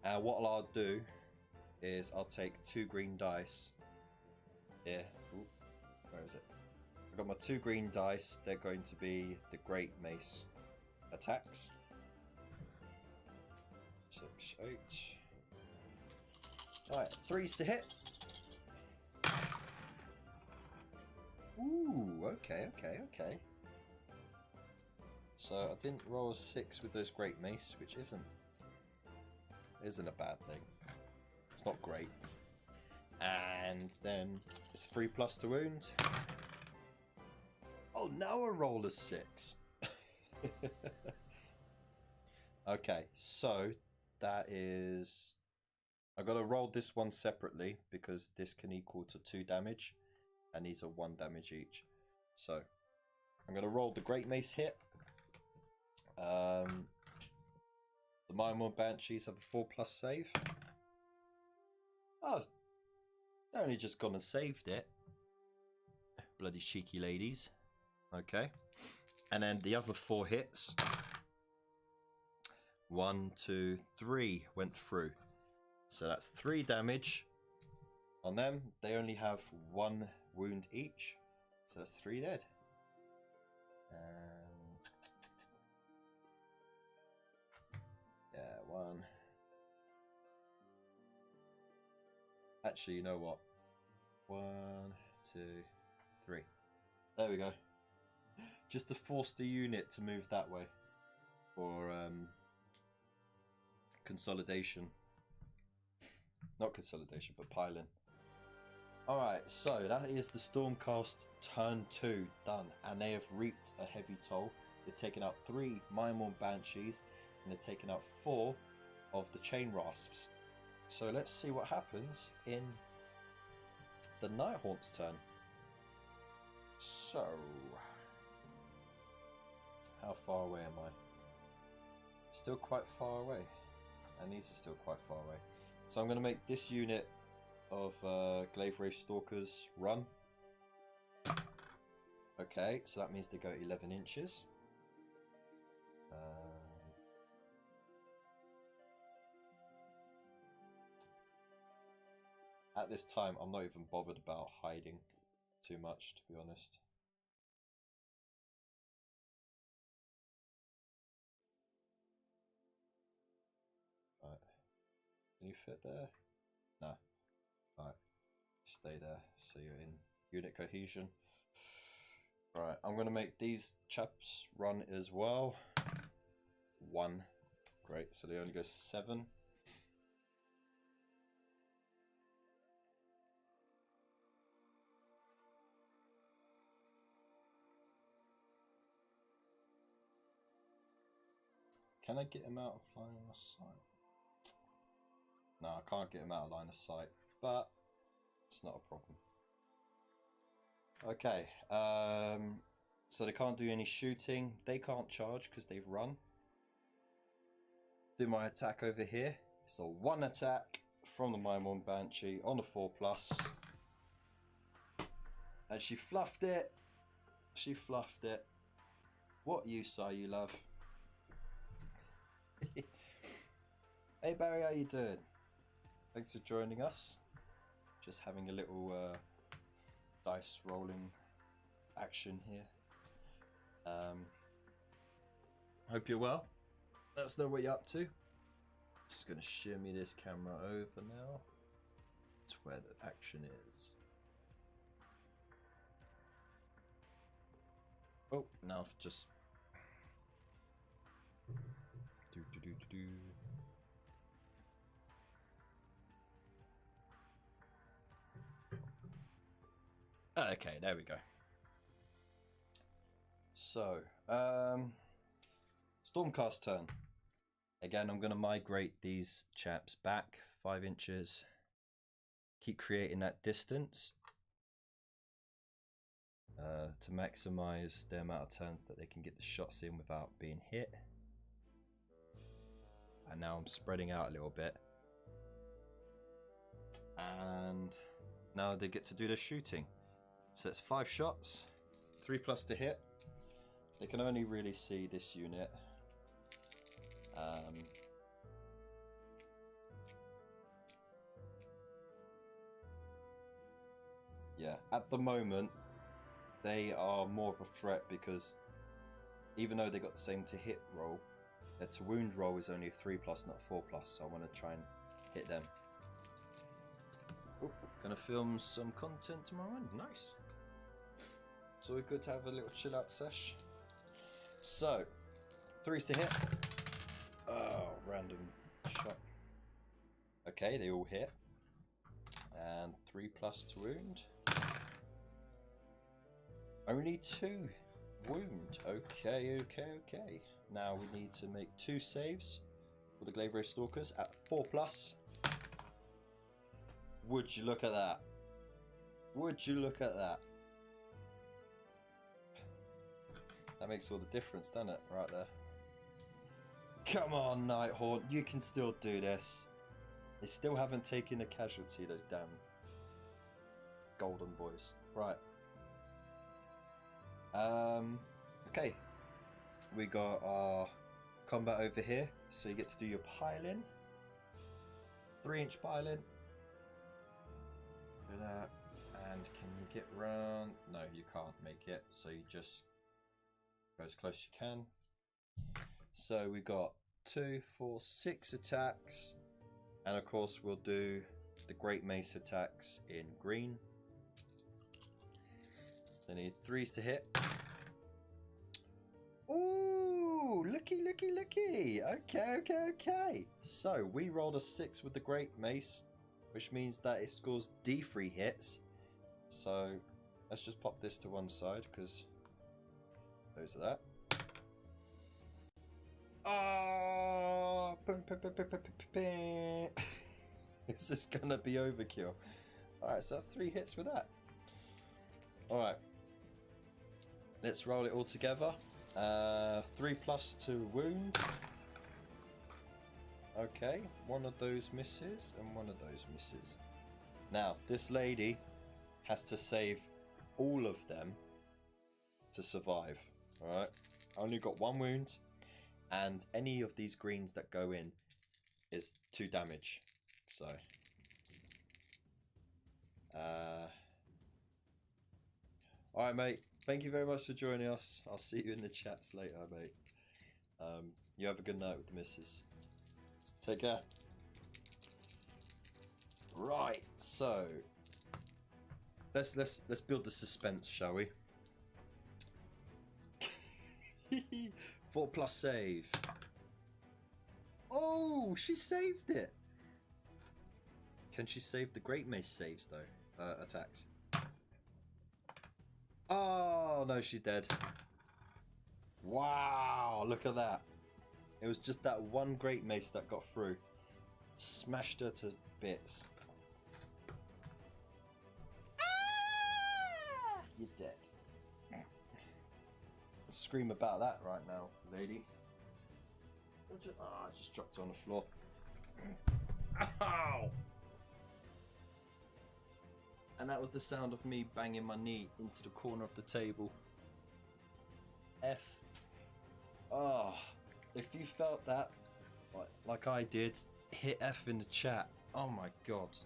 And what I'll do is I'll take 2 green dice. Here. Ooh, where is it? I've got my 2 green dice. They're going to be the Great Mace attacks. 6, 8. Alright, 3s to hit. Ooh, okay. So I didn't roll a 6 with those Great Mace, which isn't a bad thing. It's not great. And then it's 3+ to wound. Oh, now I roll a 6. Okay, so that is... I've got to roll this one separately because this can equal to 2 damage. And these are 1 damage each. So I'm going to roll the Great Mace hit. The Mindworn Banshees have a 4+ save. Oh, they're only just gone and saved it. Bloody cheeky ladies. Okay. And then the other 4 hits. 1, 2, 3 went through. So that's 3 damage on them. They only have 1 wound each. So that's 3 dead. Yeah, 1. Actually, you know what? 1, 2, 3. There we go. Just to force the unit to move that way. For consolidation. Not consolidation, but piling. Alright, so that is the Stormcast turn 2 done. And they have reaped a heavy toll. They've taken out 3 Mindworn Banshees. And they've taken out 4 of the chain rasps. So let's see what happens in the Nighthaunt's turn. So, how far away am I? Still quite far away, and these are still quite far away. So I'm going to make this unit of Glaive Wraith Stalkers run. Okay, so that means they go 11 inches. At this time, I'm not even bothered about hiding too much, to be honest. Right. Can you fit there? No. Right. Stay there, so you're in unit cohesion. Right, I'm going to make these chaps run as well. 1. Great, so they only go 7. Can I get him out of line of sight? No, I can't get him out of line of sight, but it's not a problem. Okay, so they can't do any shooting. They can't charge because they've run. Do my attack over here. So 1 attack from the Maimon Banshee on a 4+. And she fluffed it. She fluffed it. What use are you, love? Hey Barry, how you doing? Thanks for joining us. Just having a little dice rolling action here. Hope you're well. Let us know what you're up to. Just gonna shimmy this camera over now to where the action is. Oh, now I've just do. Okay, there we go. So, Stormcast turn. Again, I'm going to migrate these chaps back 5 inches. Keep creating that distance to maximize the amount of turns that they can get the shots in without being hit. And now I'm spreading out a little bit. And now they get to do the shooting. So it's 5 shots, 3+ to hit. They can only really see this unit. Yeah, at the moment, they are more of a threat because even though they got the same to hit roll, their to wound roll is only a 3+, not 4+, so I want to try and hit them. Oh, gonna film some content tomorrow. Nice. It's always good to have a little chill out sesh. So, 3s to hit. Oh, random shot. Okay, they all hit. And 3+ to wound. Only 2 wound. Okay. Now we need to make 2 saves for the Glaive Wraith Stalkers at 4+. Would you look at that? Would you look at that? That makes all the difference, doesn't it? Right there. Come on, Nighthaunt. You can still do this. They still haven't taken a casualty, those damn golden boys. Right. Okay. We got our combat over here. So you get to do your piling. 3-inch piling. Do that. And can you get round? No, you can't make it. So you just go as close as you can. So we got 2, 4, 6 attacks. And of course we'll do the Great Mace attacks in green. They need 3s to hit. Ooh, looky. Okay. So we rolled a 6 with the Great Mace, which means that it scores D3 hits. So let's just pop this to one side because those are that. Oh, this is gonna be overkill. Alright, so that's 3 hits with that. Alright. Let's roll it all together. 3 plus 2 wound. Okay, one of those misses and one of those misses. Now, this lady has to save all of them to survive. Alright, I only got 1 wound, and any of these greens that go in is 2 damage. So, alright, mate. Thank you very much for joining us. I'll see you in the chats later, mate. You have a good night with the missus. Take care. Right, so let's build the suspense, shall we? 4 plus save. Oh, she saved it. Can she save the Great Mace saves though? Attacks. Oh no, she's dead. Wow, look at that. It was just that one Great Mace that got through. Smashed her to bits. You're dead. Scream about that right now, lady. I just dropped on the floor. Ow! And that was the sound of me banging my knee into the corner of the table. F. Oh, if you felt that, like I did, hit F in the chat. Oh my god.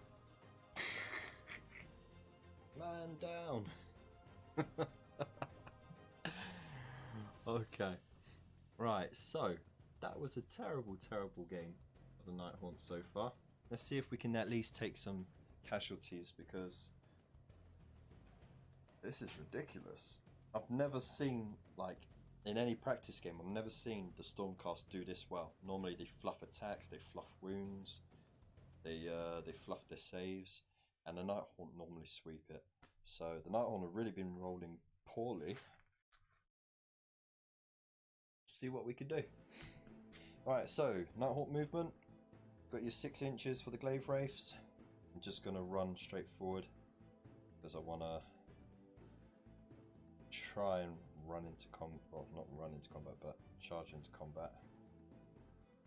Man down. Okay. Right, so that was a terrible, terrible game of the Nighthaunt so far. Let's see if we can at least take some casualties, because this is ridiculous. I've never seen, like, in any practice game, I've never seen the Stormcast do this well. Normally they fluff attacks, they fluff wounds, they fluff their saves, and the Nighthaunt normally sweep it. So the Nighthaunt have really been rolling poorly. See what we can do. Alright, so Nighthaunt movement. Got your 6 inches for the glaive wraiths. I'm just gonna run straight forward because I wanna try and run into combat, well, not run into combat, but charge into combat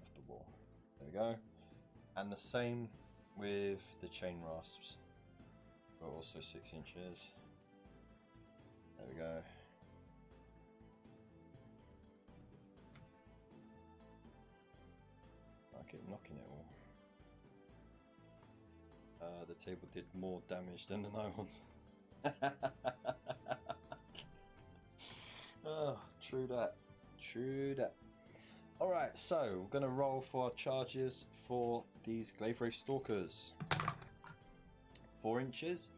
off the wall. There we go. And the same with the chain rasps. But also 6 inches. There we go. I keep knocking it all. The table did more damage than the Nighthaunt. Oh, true that. True that. Alright, so we're going to roll for our charges for these glaive wraith stalkers. 4 inches.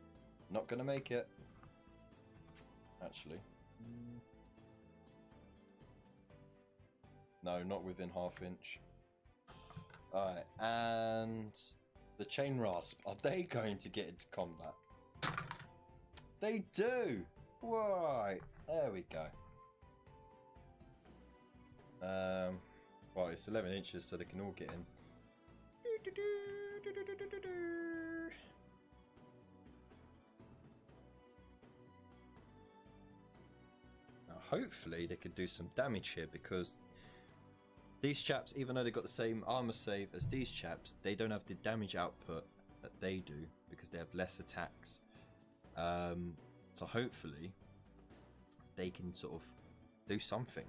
Not going to make it. Actually. No, not within half inch. Alright, and the chain rasp, are they going to get into combat? They do! Right, there we go. Well, it's 11 inches, so they can all get in. Now, hopefully they can do some damage here, because these chaps, even though they've got the same armor save as these chaps, they don't have the damage output that they do, because they have less attacks. So hopefully they can sort of do something.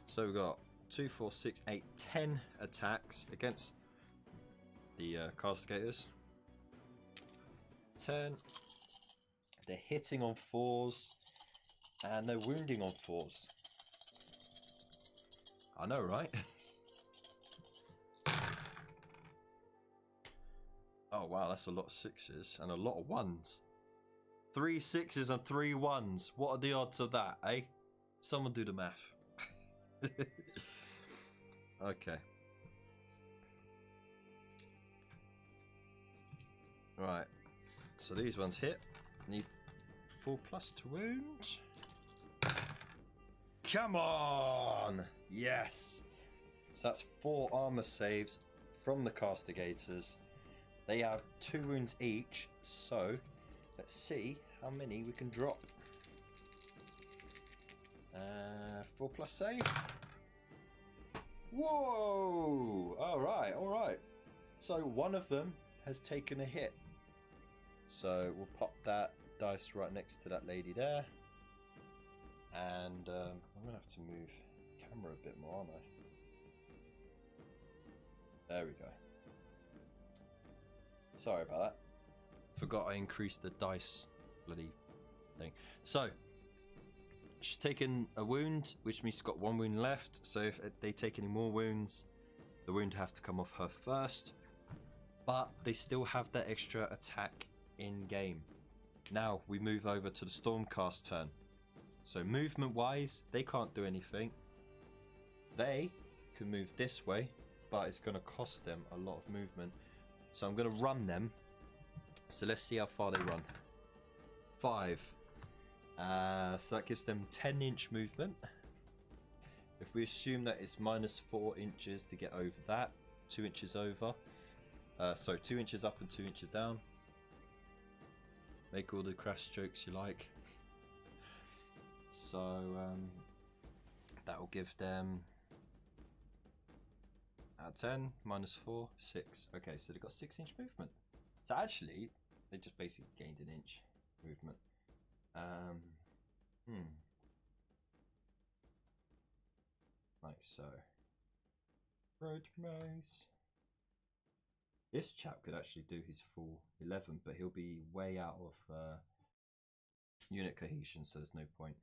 So we've got 2, 4, 6, 8, 10 attacks against the castigators. 10. They're hitting on 4s and they're wounding on 4s. I know, right? Oh wow, that's a lot of 6s and a lot of 1s. 3 6s and 3 1s. What are the odds of that, eh? Someone do the math. Okay. Right. So these ones hit. Need 4 plus to wound. Come on! Yes! So that's 4 armor saves from the castigators. They have 2 wounds each, so let's see how many we can drop. 4+ save. Whoa! Alright, alright. So one of them has taken a hit. So we'll pop that dice right next to that lady there. And I'm going to have to move the camera a bit more, aren't I? There we go. Sorry about that. Forgot I increased the dice bloody thing. So, she's taken a wound, which means she's got 1 wound left. So if they take any more wounds, the wound have to come off her first. But they still have that extra attack in game. Now we move over to the Stormcast turn. So movement wise, they can't do anything. They can move this way, but it's going to cost them a lot of movement. So I'm going to run them. So let's see how far they run. 5. So that gives them 10-inch movement. If we assume that it's -4 inches to get over that, 2 inches over. So 2 inches up and 2 inches down. Make all the crass jokes you like. So that will give them out of 10 -4, 6. Okay, so they've got 6-inch movement. So actually, they just basically gained an inch movement. Like so. Road mice. This chap could actually do his full 11, but he'll be way out of unit cohesion, so there's no point.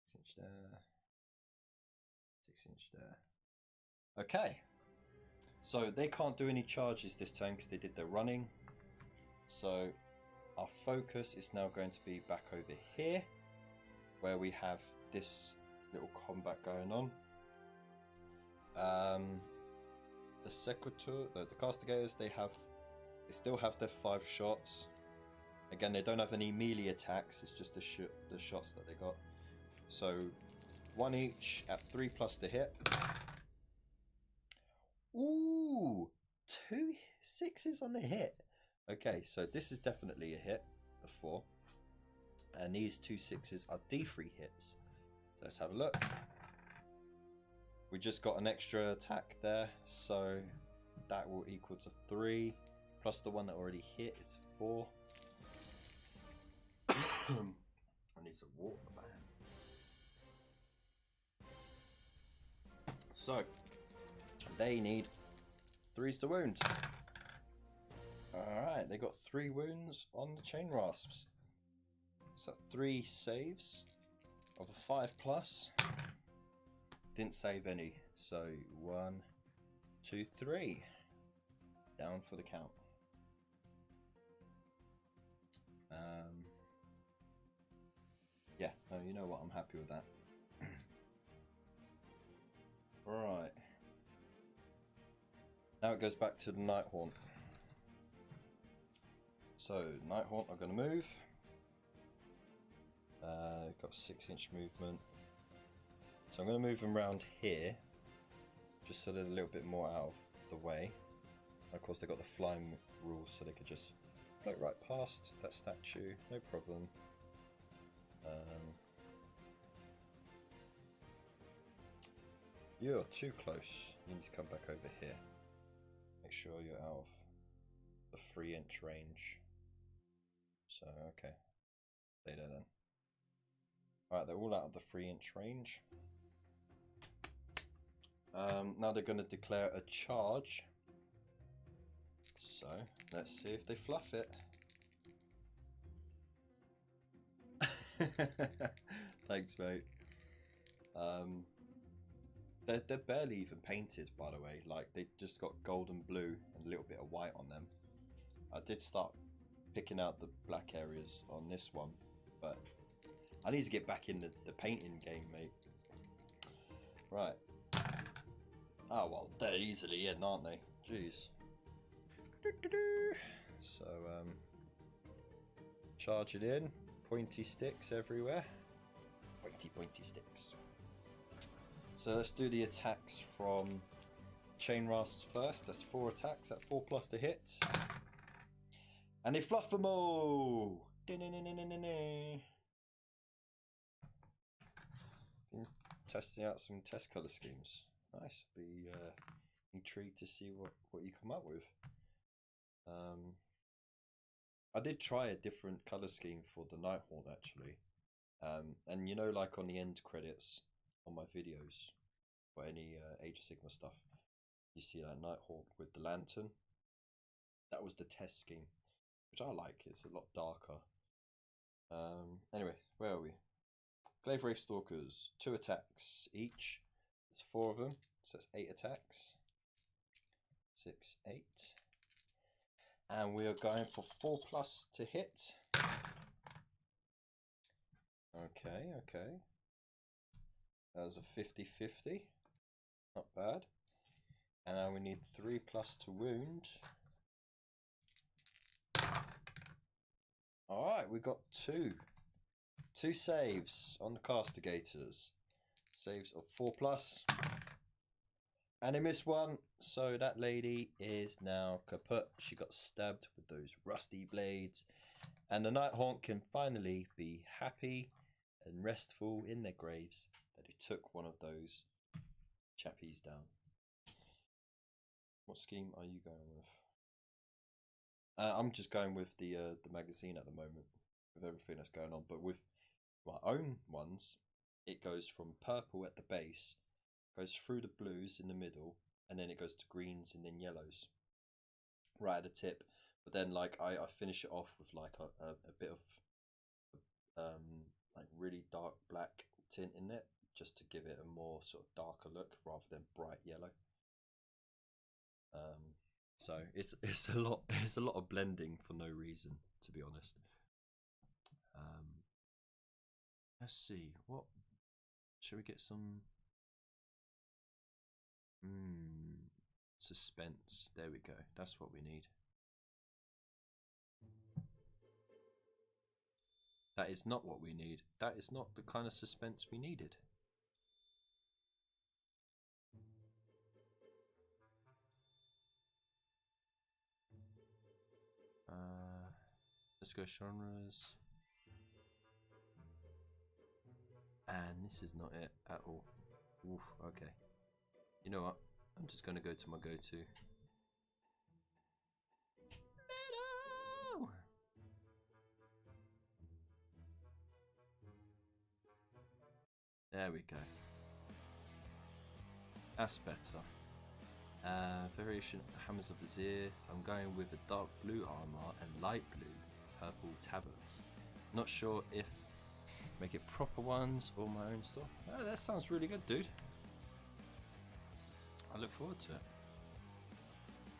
6-inch there. 6-inch there. Okay. So they can't do any charges this turn because they did their running. So our focus is now going to be back over here, where we have this little combat going on. The Sequitur, the Castigators, they still have their 5 shots. Again, they don't have any melee attacks. It's just the shots that they got. So 1 each at 3+ to hit. Ooh, 2 6s on the hit. Okay, so this is definitely a hit, the 4. And these 2 6s are D3 hits. So let's have a look. We just got an extra attack there, so that will equal to 3. Plus the one that already hit is 4. I need some water, man. So, they need 3s to wound. Alright, they got 3 wounds on the chain rasps. So 3 saves of a 5+. Didn't save any. So 1, 2, 3. Down for the count. Yeah, no, you know what? I'm happy with that. Right. Now it goes back to the Nighthaunt. So, Nighthaunt are going to move. Got 6-inch movement. So I'm going to move them around here, just so they're a little bit more out of the way. Of course, they've got the flying rules, so they could just float right past that statue, no problem. You're too close. You need to come back over here. Make sure you're out of the 3-inch range. So, okay. Stay there then. Alright, they're all out of the 3-inch range. Now they're going to declare a charge. So, let's see if they fluff it. Thanks, mate. They're barely even painted, by the way. Like, they just got gold and blue and a little bit of white on them. I did start picking out the black areas on this one, but I need to get back in the painting game, mate. Right. Oh, well, they're easily in, aren't they? Jeez. So, charge it in. Pointy sticks everywhere. Pointy sticks. So let's do the attacks from chain rasps first. That's 4 attacks. That's 4+ to hit. And they fluff them all. Testing out some test color schemes. Nice. Be intrigued to see what you come up with. I did try a different color scheme for the Nighthaunt actually, and you know, like on the end credits on my videos or any Age of Sigmar stuff, you see that Nighthaunt with the lantern. That was the test scheme, which I like. It's a lot darker. Anyway, where are we? Glaive Wraith Stalkers, 2 attacks each. It's 4 of them, so it's 8 attacks. 6, 8. And we are going for 4+ to hit. Okay. That was a 50-50. Not bad. And now we need 3+ to wound. Alright, we got 2 saves on the castigators. Saves of 4+. And they missed 1, so that lady is now kaput. She got stabbed with those rusty blades. And the Nighthaunt can finally be happy and restful in their graves that he took one of those chappies down. What scheme are you going with? I'm just going with the magazine at the moment, with everything that's going on. But with my own ones, it goes from purple at the base, goes through the blues in the middle, and then it goes to greens and then yellows right at the tip. But then like I finish it off with like a bit of like really dark black tint in it, just to give it a more sort of darker look rather than bright yellow. So it's a lot of blending for no reason, to be honest. Let's see, what should we get? Some suspense. There we go. That's what we need. That is not what we need. That is not the kind of suspense we needed. Let's go genres. And this is not it at all. Oof, okay. You know what? I'm just going to go to my go-to. Meadow! There we go. That's better. Variation Hammers of Azir. I'm going with a dark blue armor and light blue purple tabards. Not sure if make it proper ones or my own stuff. Oh, that sounds really good, dude. I look forward to it.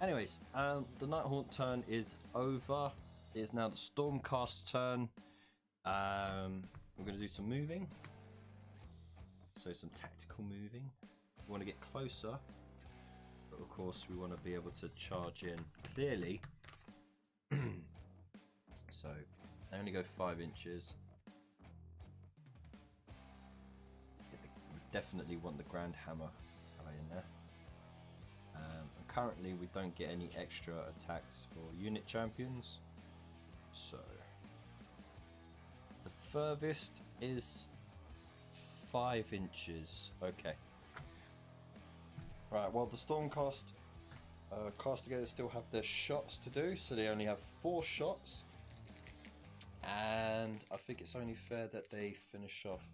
Anyways, the Nighthaunt turn is over. It is now the Stormcast turn. We're going to do some moving. So some tactical moving. We want to get closer. But of course we want to be able to charge in clearly. So I only go 5 inches. We definitely want the Grand Hammer guy in there. And currently we don't get any extra attacks for unit champions. So the furthest is 5 inches. Okay. Right, well the Stormcast castigators still have their shots to do, so they only have 4 shots. And I think it's only fair that they finish off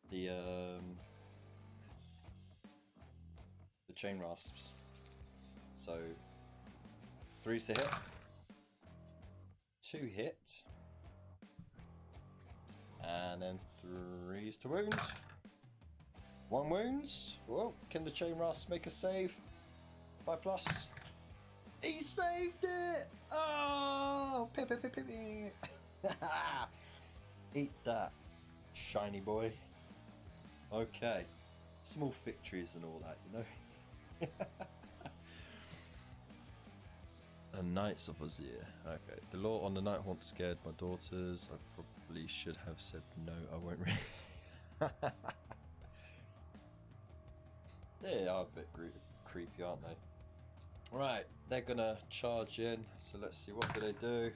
the chain rasps. So 3's to hit, 2 hit, and then 3's to wound. 1 wounds. Whoa, can the chain rasp make a save? 5+. He saved it! Oh! Pee. Eat that, shiny boy. Okay. Small victories and all that, you know? A Knights of Azir. Okay. The law on the Nighthaunt scared my daughters. I probably should have said no, I won't really. They are a bit creepy, aren't they? Right, they're gonna charge in. So let's see, what do they do?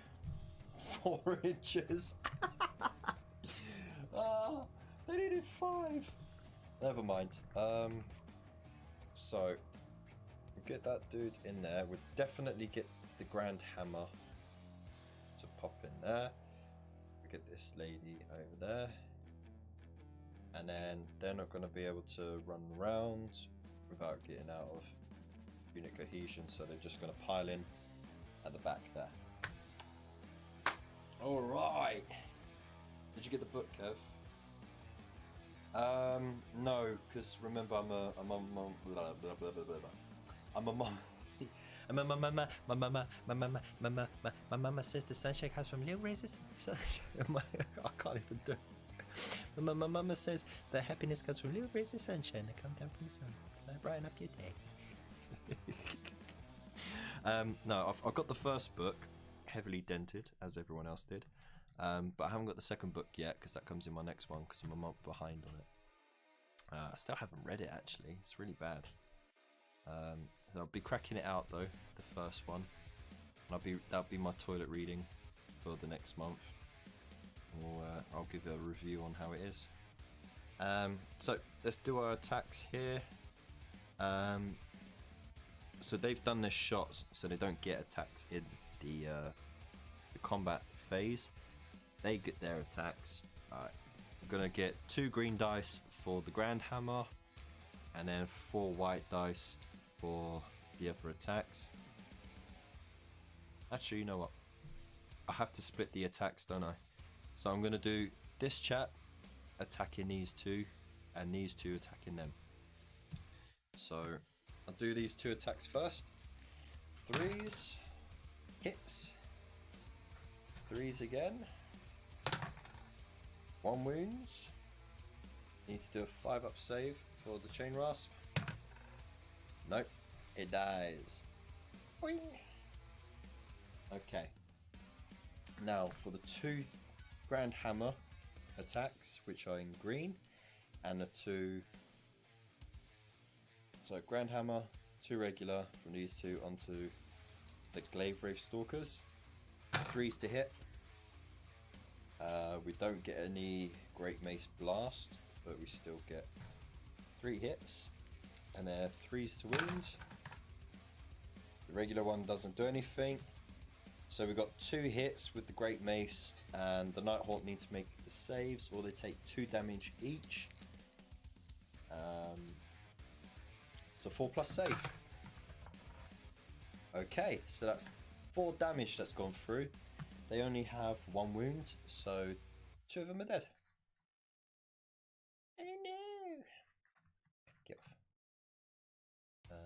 4 inches. They needed 5. Never mind. So we'll get that dude in there. We'll definitely get the Grand Hammer to pop in there. We'll get this lady over there. And then they're not going to be able to run around without getting out of unit cohesion, so they're just going to pile in at the back there. Alright. Did you get the book, Kev? No, because remember I'm a my mama says the sunshine comes from little rays. I can't even do it. My mama says that happiness comes from little rays of sunshine that come down from the sun. That brighten up your day. No, I've got the first book, heavily dented, as everyone else did. But I haven't got the second book yet, because that comes in my next one, because I'm a month behind on it. I still haven't read it, actually. It's really bad. I'll be cracking it out, though, the first one. That'll be my toilet reading for the next month. I'll give a review on how it is. So let's do our attacks here. So they've done their shots, so they don't get attacks in the combat phase. They get their attacks. Alright, I'm gonna get 2 green dice for the Grand Hammer, and then 4 white dice for the other attacks. Actually, you know what? I have to split the attacks, don't I? So I'm gonna do this chap attacking these 2, and these 2 attacking them. So I'll do these 2 attacks first. 3s, hits, 3s again. 1 wounds. Needs to do a 5-up save for the chain rasp. Nope, it dies. Boing. Okay. Now for the 2 Grand Hammer attacks, which are in green, and the 2. So Grand Hammer, 2 regular from these 2 onto the Glaive Wraith Stalkers. 3s to hit. We don't get any Great Mace Blast, but we still get 3 hits, and they're 3s to wound. The regular one doesn't do anything, so we've got 2 hits with the Great Mace, and the Nighthawk needs to make the saves, or they take 2 damage each. So 4+ save. Okay, so that's 4 damage that's gone through. They only have 1 wound, so 2 of them are dead. Oh no! Get off.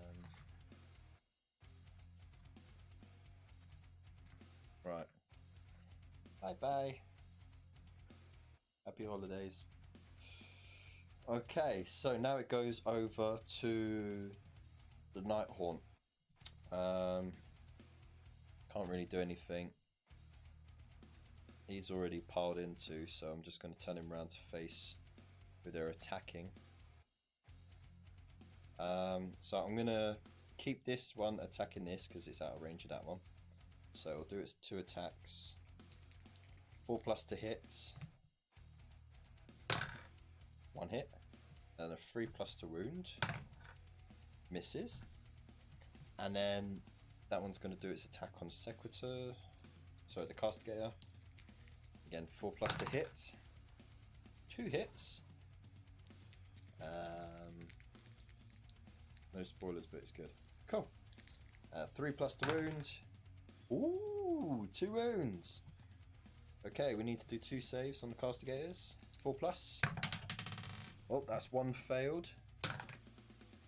Right. Bye bye. Happy holidays. Okay, so now it goes over to the Nighthaunt. Can't really do anything. He's already piled into, so I'm just going to turn him around to face who they're attacking. So I'm going to keep this one attacking this because it's out of range of that one. So we'll do its 2 attacks. 4+ to hit. 1 hit. And a 3+ to wound. Misses. And then that one's going to do its attack on Sequitur. Sorry, the Castigator. Again, 4+ to hit. 2 hits. No spoilers, but it's good. Cool. 3+ to wound. Ooh, 2 wounds. Okay, we need to do 2 saves on the Castigators. 4+. Oh, that's 1 failed.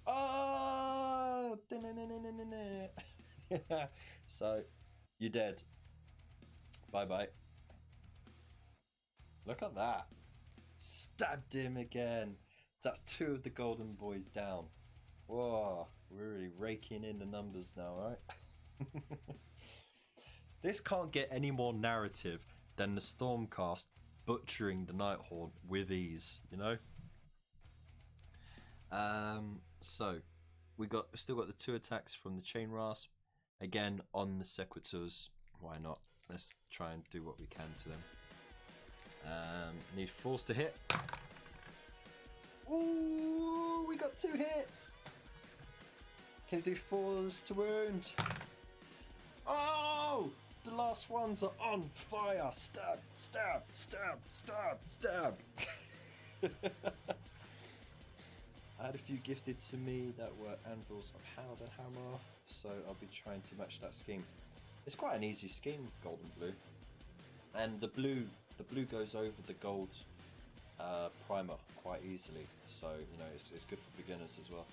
Oh! So, you're dead. Bye-bye. Look at that. Stabbed him again. So that's 2 of the golden boys down. Whoa, we're really raking in the numbers now, right? This can't get any more narrative than the Stormcast butchering the Nighthaunt with ease, you know? So, still got the 2 attacks from the Chain Rasp. Again, on the Sequiturs. Why not? Let's try and do what we can to them. Need 4s to hit. Ooh, we got 2 hits. Can you do 4s to wound? Oh! The last ones are on fire. Stab, stab, stab, stab, stab. I had a few gifted to me that were anvils of Howard and Hammer, so I'll be trying to match that scheme. It's quite an easy scheme, gold and blue. And the blue goes over the gold primer quite easily, so you know it's good for beginners as well.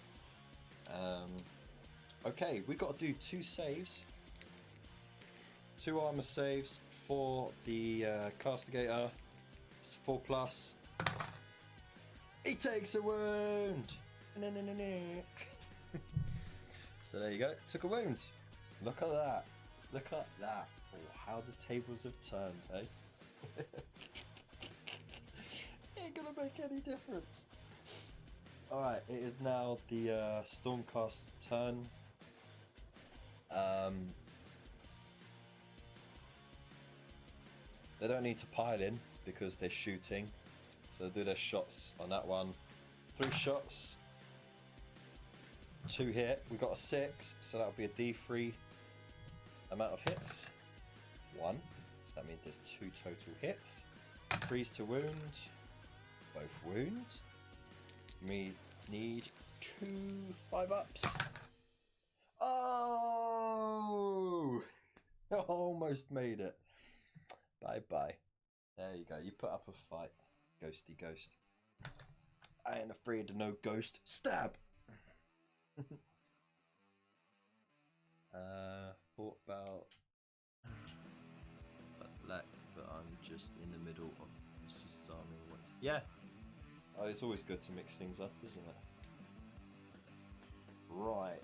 Okay, we got to do 2 saves, 2 armor saves for the castigator. It's 4+. He takes a wound. So there you go. Took a wound. Look at that. Look at that. Oh, how the tables have turned, eh? Ain't gonna make any difference. Alright, it is now the Stormcast's turn. They don't need to pile in because they're shooting. So do their shots on that one. 3 shots. 2 hit. We got a 6, so that'll be a D3 amount of hits. 1. So that means there's 2 total hits. 3s to wound. Both wound. We need 2 5-ups. Oh! Almost made it. Bye bye. There you go. You put up a fight. Ghosty ghost. I ain't afraid of no ghost. Stab! Thought about but I'm just in the middle of just arming once. Yeah. Oh, it's always good to mix things up, isn't it? Right.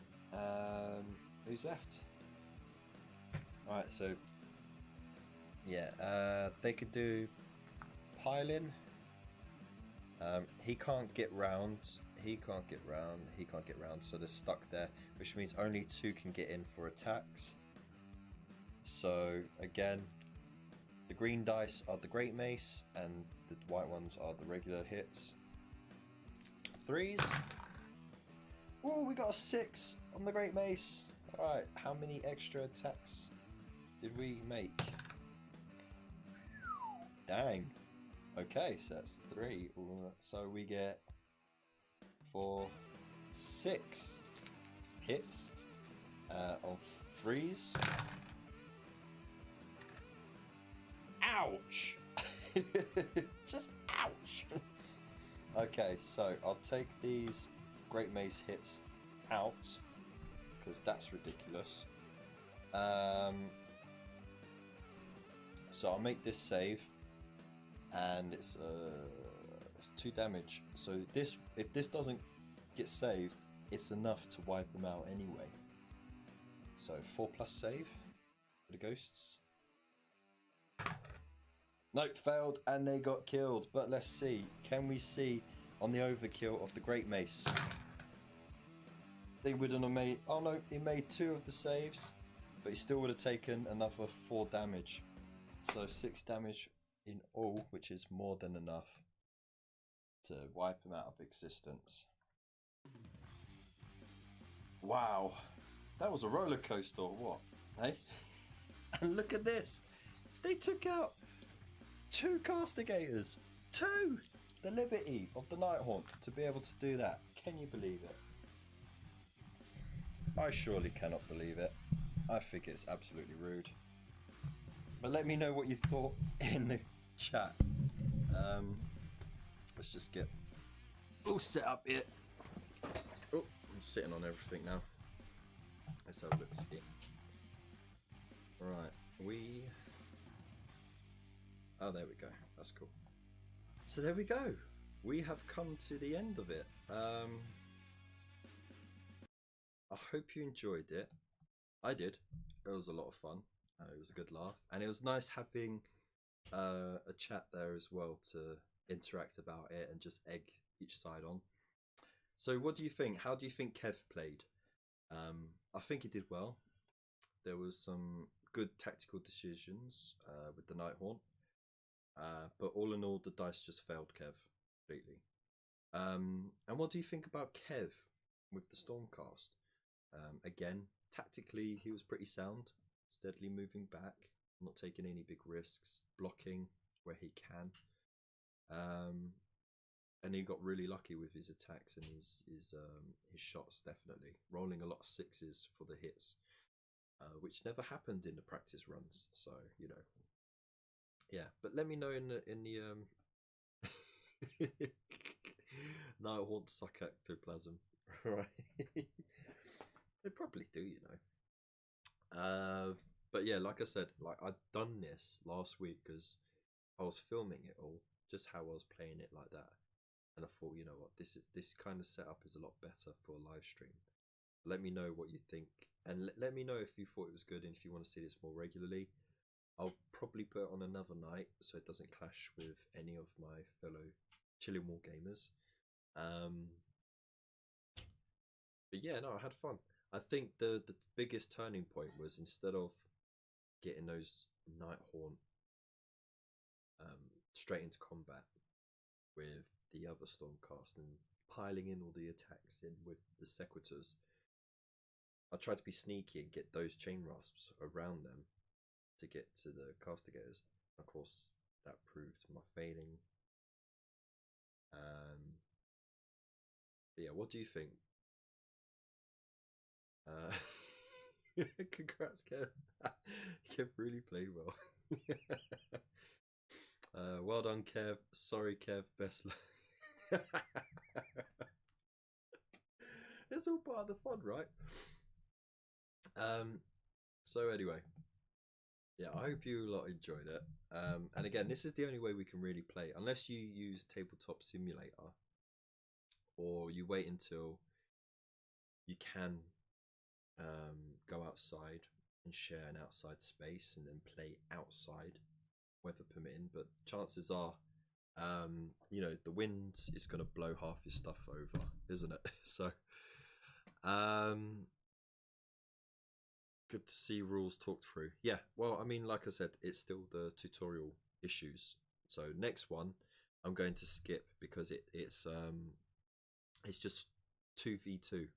Who's left? Alright, so yeah, they could do piling. He can't get round. He can't get round. He can't get round. So they're stuck there, which means only 2 can get in for attacks. So again, the green dice are the Great Mace, and the white ones are the regular hits. 3s. Oh, we got a 6 on the Great Mace. All right, how many extra attacks did we make? Dang. Okay, so that's 3. So we get 4, 6 hits on 3s. Ouch! Just ouch! Okay, so I'll take these Great Mace hits out because that's ridiculous. So I'll make this save. And it's 2 damage. So this, if this doesn't get saved, it's enough to wipe them out anyway. So 4+ save for the ghosts. Nope, failed, and they got killed. But let's see. Can we see on the overkill of the Great Mace? They wouldn't have made. Oh no, he made 2 of the saves, but he still would have taken another 4 damage. So 6 damage in all, which is more than enough to wipe him out of existence. Wow, that was a roller coaster or what? Hey, and look at this, they took out 2 castigators, 2! The Liberty of the Nighthaunt to be able to do that. Can you believe it? I surely cannot believe it. I think it's absolutely rude. But let me know what you thought in the chat. Let's just get all set up here. Oh, I'm sitting on everything now. Let's have a look. See. Right, oh, there we go. That's cool. So there we go. We have come to the end of it. I hope you enjoyed it. I did. It was a lot of fun. It was a good laugh, and it was nice having a chat there as well to interact about it and just egg each side on. So what do you think? How do you think Kev played? I think he did well. There was some good tactical decisions with the Nighthaunt. But all in all, the dice just failed Kev completely. And what do you think about Kev with the Stormcast? Again, tactically, he was pretty sound, steadily moving back, not taking any big risks, blocking where he can. And he got really lucky with his attacks and his shots, definitely. Rolling a lot of sixes for the hits, which never happened in the practice runs. So, you know. Yeah, but let me know in the Nighthaunt suck ectoplasm, right? They probably do, you know. But yeah, like I said, like I'd done this last week because I was filming it all, just how I was playing it like that, and I thought, you know what, this kind of setup is a lot better for a live stream. Let me know what you think, and let me know if you thought it was good and if you want to see this more regularly. I'll probably put it on another night so it doesn't clash with any of my fellow Chilling Wargamers. But yeah, no, I had fun. I think the biggest turning point was instead of getting those Nighthaunt straight into combat with the other Stormcast and piling in all the attacks in with the Sequitors, I tried to be sneaky and get those chain rasps around them to get to the castigators. Of course, that proved my failing. But yeah, what do you think? Congrats, Kev. Kev really played well. Well done, Kev. Sorry, Kev. Best luck. It's all part of the fun, right? So anyway, yeah, I hope you lot enjoyed it. And again, this is the only way we can really play, unless you use Tabletop Simulator, or you wait until you can go outside and share an outside space and then play outside, weather permitting. But chances are, you know, the wind is going to blow half your stuff over, isn't it? So, good to see rules talked through. Yeah, well, I mean, like I said, it's still the tutorial issues. So next one, I'm going to skip because it's just 2v2.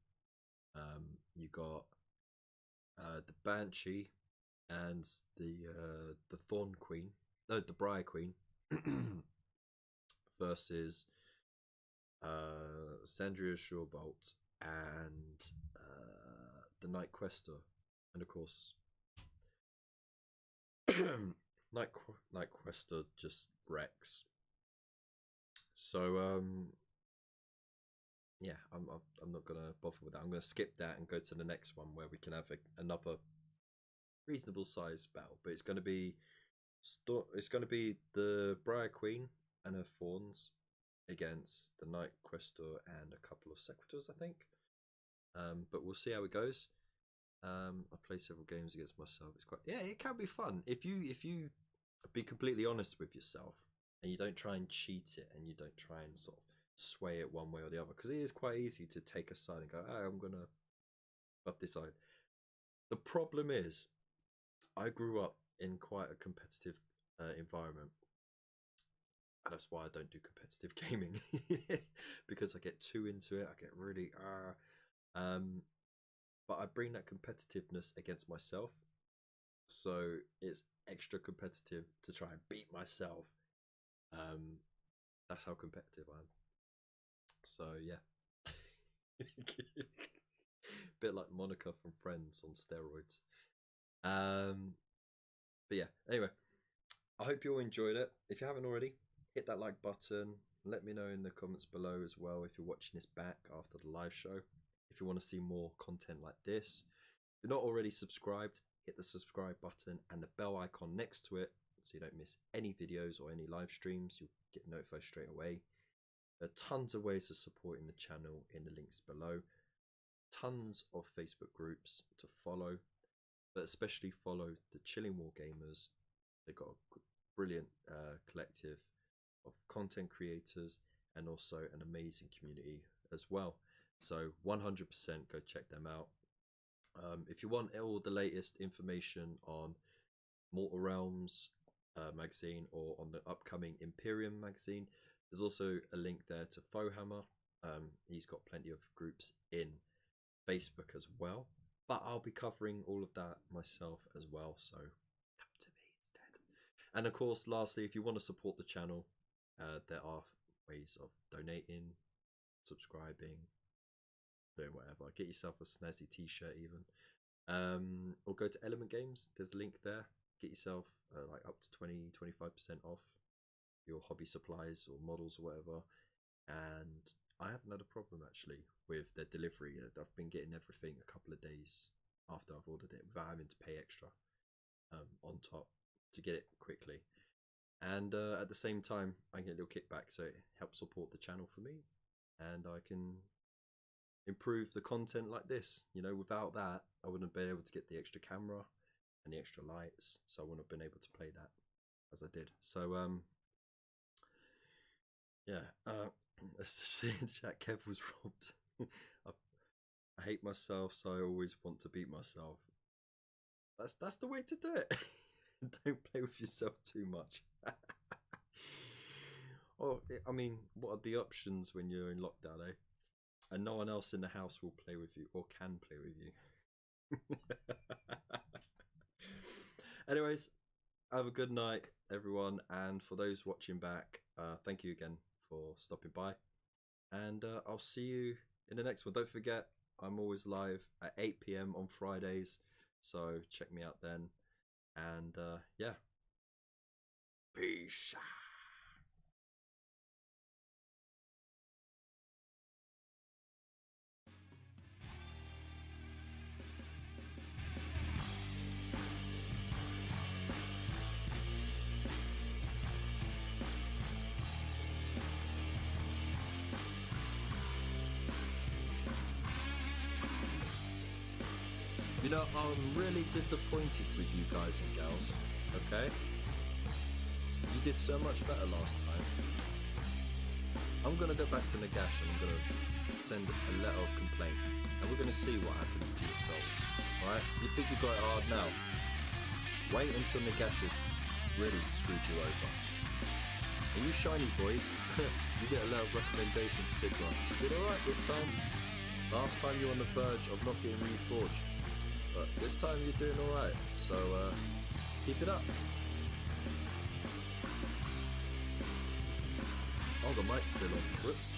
You got the Banshee and the Thorn Queen, no, the Briar Queen versus Sandria Shorebolt and the Night Quester, and of course Night Quester just wrecks. So yeah, I'm not gonna bother with that. I'm gonna skip that and go to the next one where we can have another reasonable sized battle. But it's gonna be the Briar Queen and her Fawns against the Night Quester and a couple of Sequitors, I think. But we'll see how it goes. I've played several games against myself. It's quite, yeah, it can be fun if you be completely honest with yourself and you don't try and cheat it and you don't try and sort of sway it one way or the other, because it is quite easy to take a side and go, oh, I'm gonna buff this side. The problem is, I grew up in quite a competitive environment, and that's why I don't do competitive gaming because I get too into it. I get really but I bring that competitiveness against myself, so it's extra competitive to try and beat myself. That's how competitive I am. So yeah, bit like Monica from Friends on steroids. But yeah, anyway, I hope you all enjoyed it. If you haven't already, hit that like button. Let me know in the comments below as well if you're watching this back after the live show. If you want to see more content like this, if you're not already subscribed, hit the subscribe button and the bell icon next to it so you don't miss any videos or any live streams. You'll get notified straight away. There are tons of ways of supporting the channel in the links below. Tons of Facebook groups to follow, but especially follow the Chilling Wargamers. They've got a brilliant collective of content creators and also an amazing community as well. So 100% go check them out. If you want all the latest information on Mortal Realms magazine or on the upcoming Imperium magazine, there's also a link there to Fauxhammer. He's got plenty of groups in Facebook as well, but I'll be covering all of that myself as well, so come to me instead. And of course, lastly, if you want to support the channel, there are ways of donating, subscribing, doing whatever. Get yourself a snazzy t-shirt even, or go to Element Games. There's a link there. Get yourself like up to 20-25% off your hobby supplies or models or whatever. And I haven't had a problem actually with their delivery. I've been getting everything a couple of days after I've ordered it without having to pay extra on top to get it quickly. And at the same time, I get a little kickback, so it helps support the channel for me, and I can improve the content like this. You know, without that, I wouldn't have been able to get the extra camera and the extra lights, so I wouldn't have been able to play that as I did. So yeah, let's just see in chat. Kev was robbed. I hate myself, so I always want to beat myself. That's the way to do it. Don't play with yourself too much. Oh, I mean, what are the options when you're in lockdown, eh? And no one else in the house will play with you or can play with you. Anyways, have a good night, everyone. And for those watching back, thank you again for stopping by. And I'll see you in the next one. Don't forget, I'm always live at 8 PM on Fridays. So check me out then. And yeah. Peace. You know, I'm really disappointed with you guys and gals, okay? You did so much better last time. I'm going to go back to Nagash and I'm going to send a letter of complaint. And we're going to see what happens to your souls, alright? You think you got it hard now? Wait until Nagash has really screwed you over. And you shiny boys, you get a letter of recommendation to Sigmar. You did alright this time. Last time you were on the verge of not getting reforged. But this time you're doing alright, so keep it up. Oh, the mic's still on. Whoops.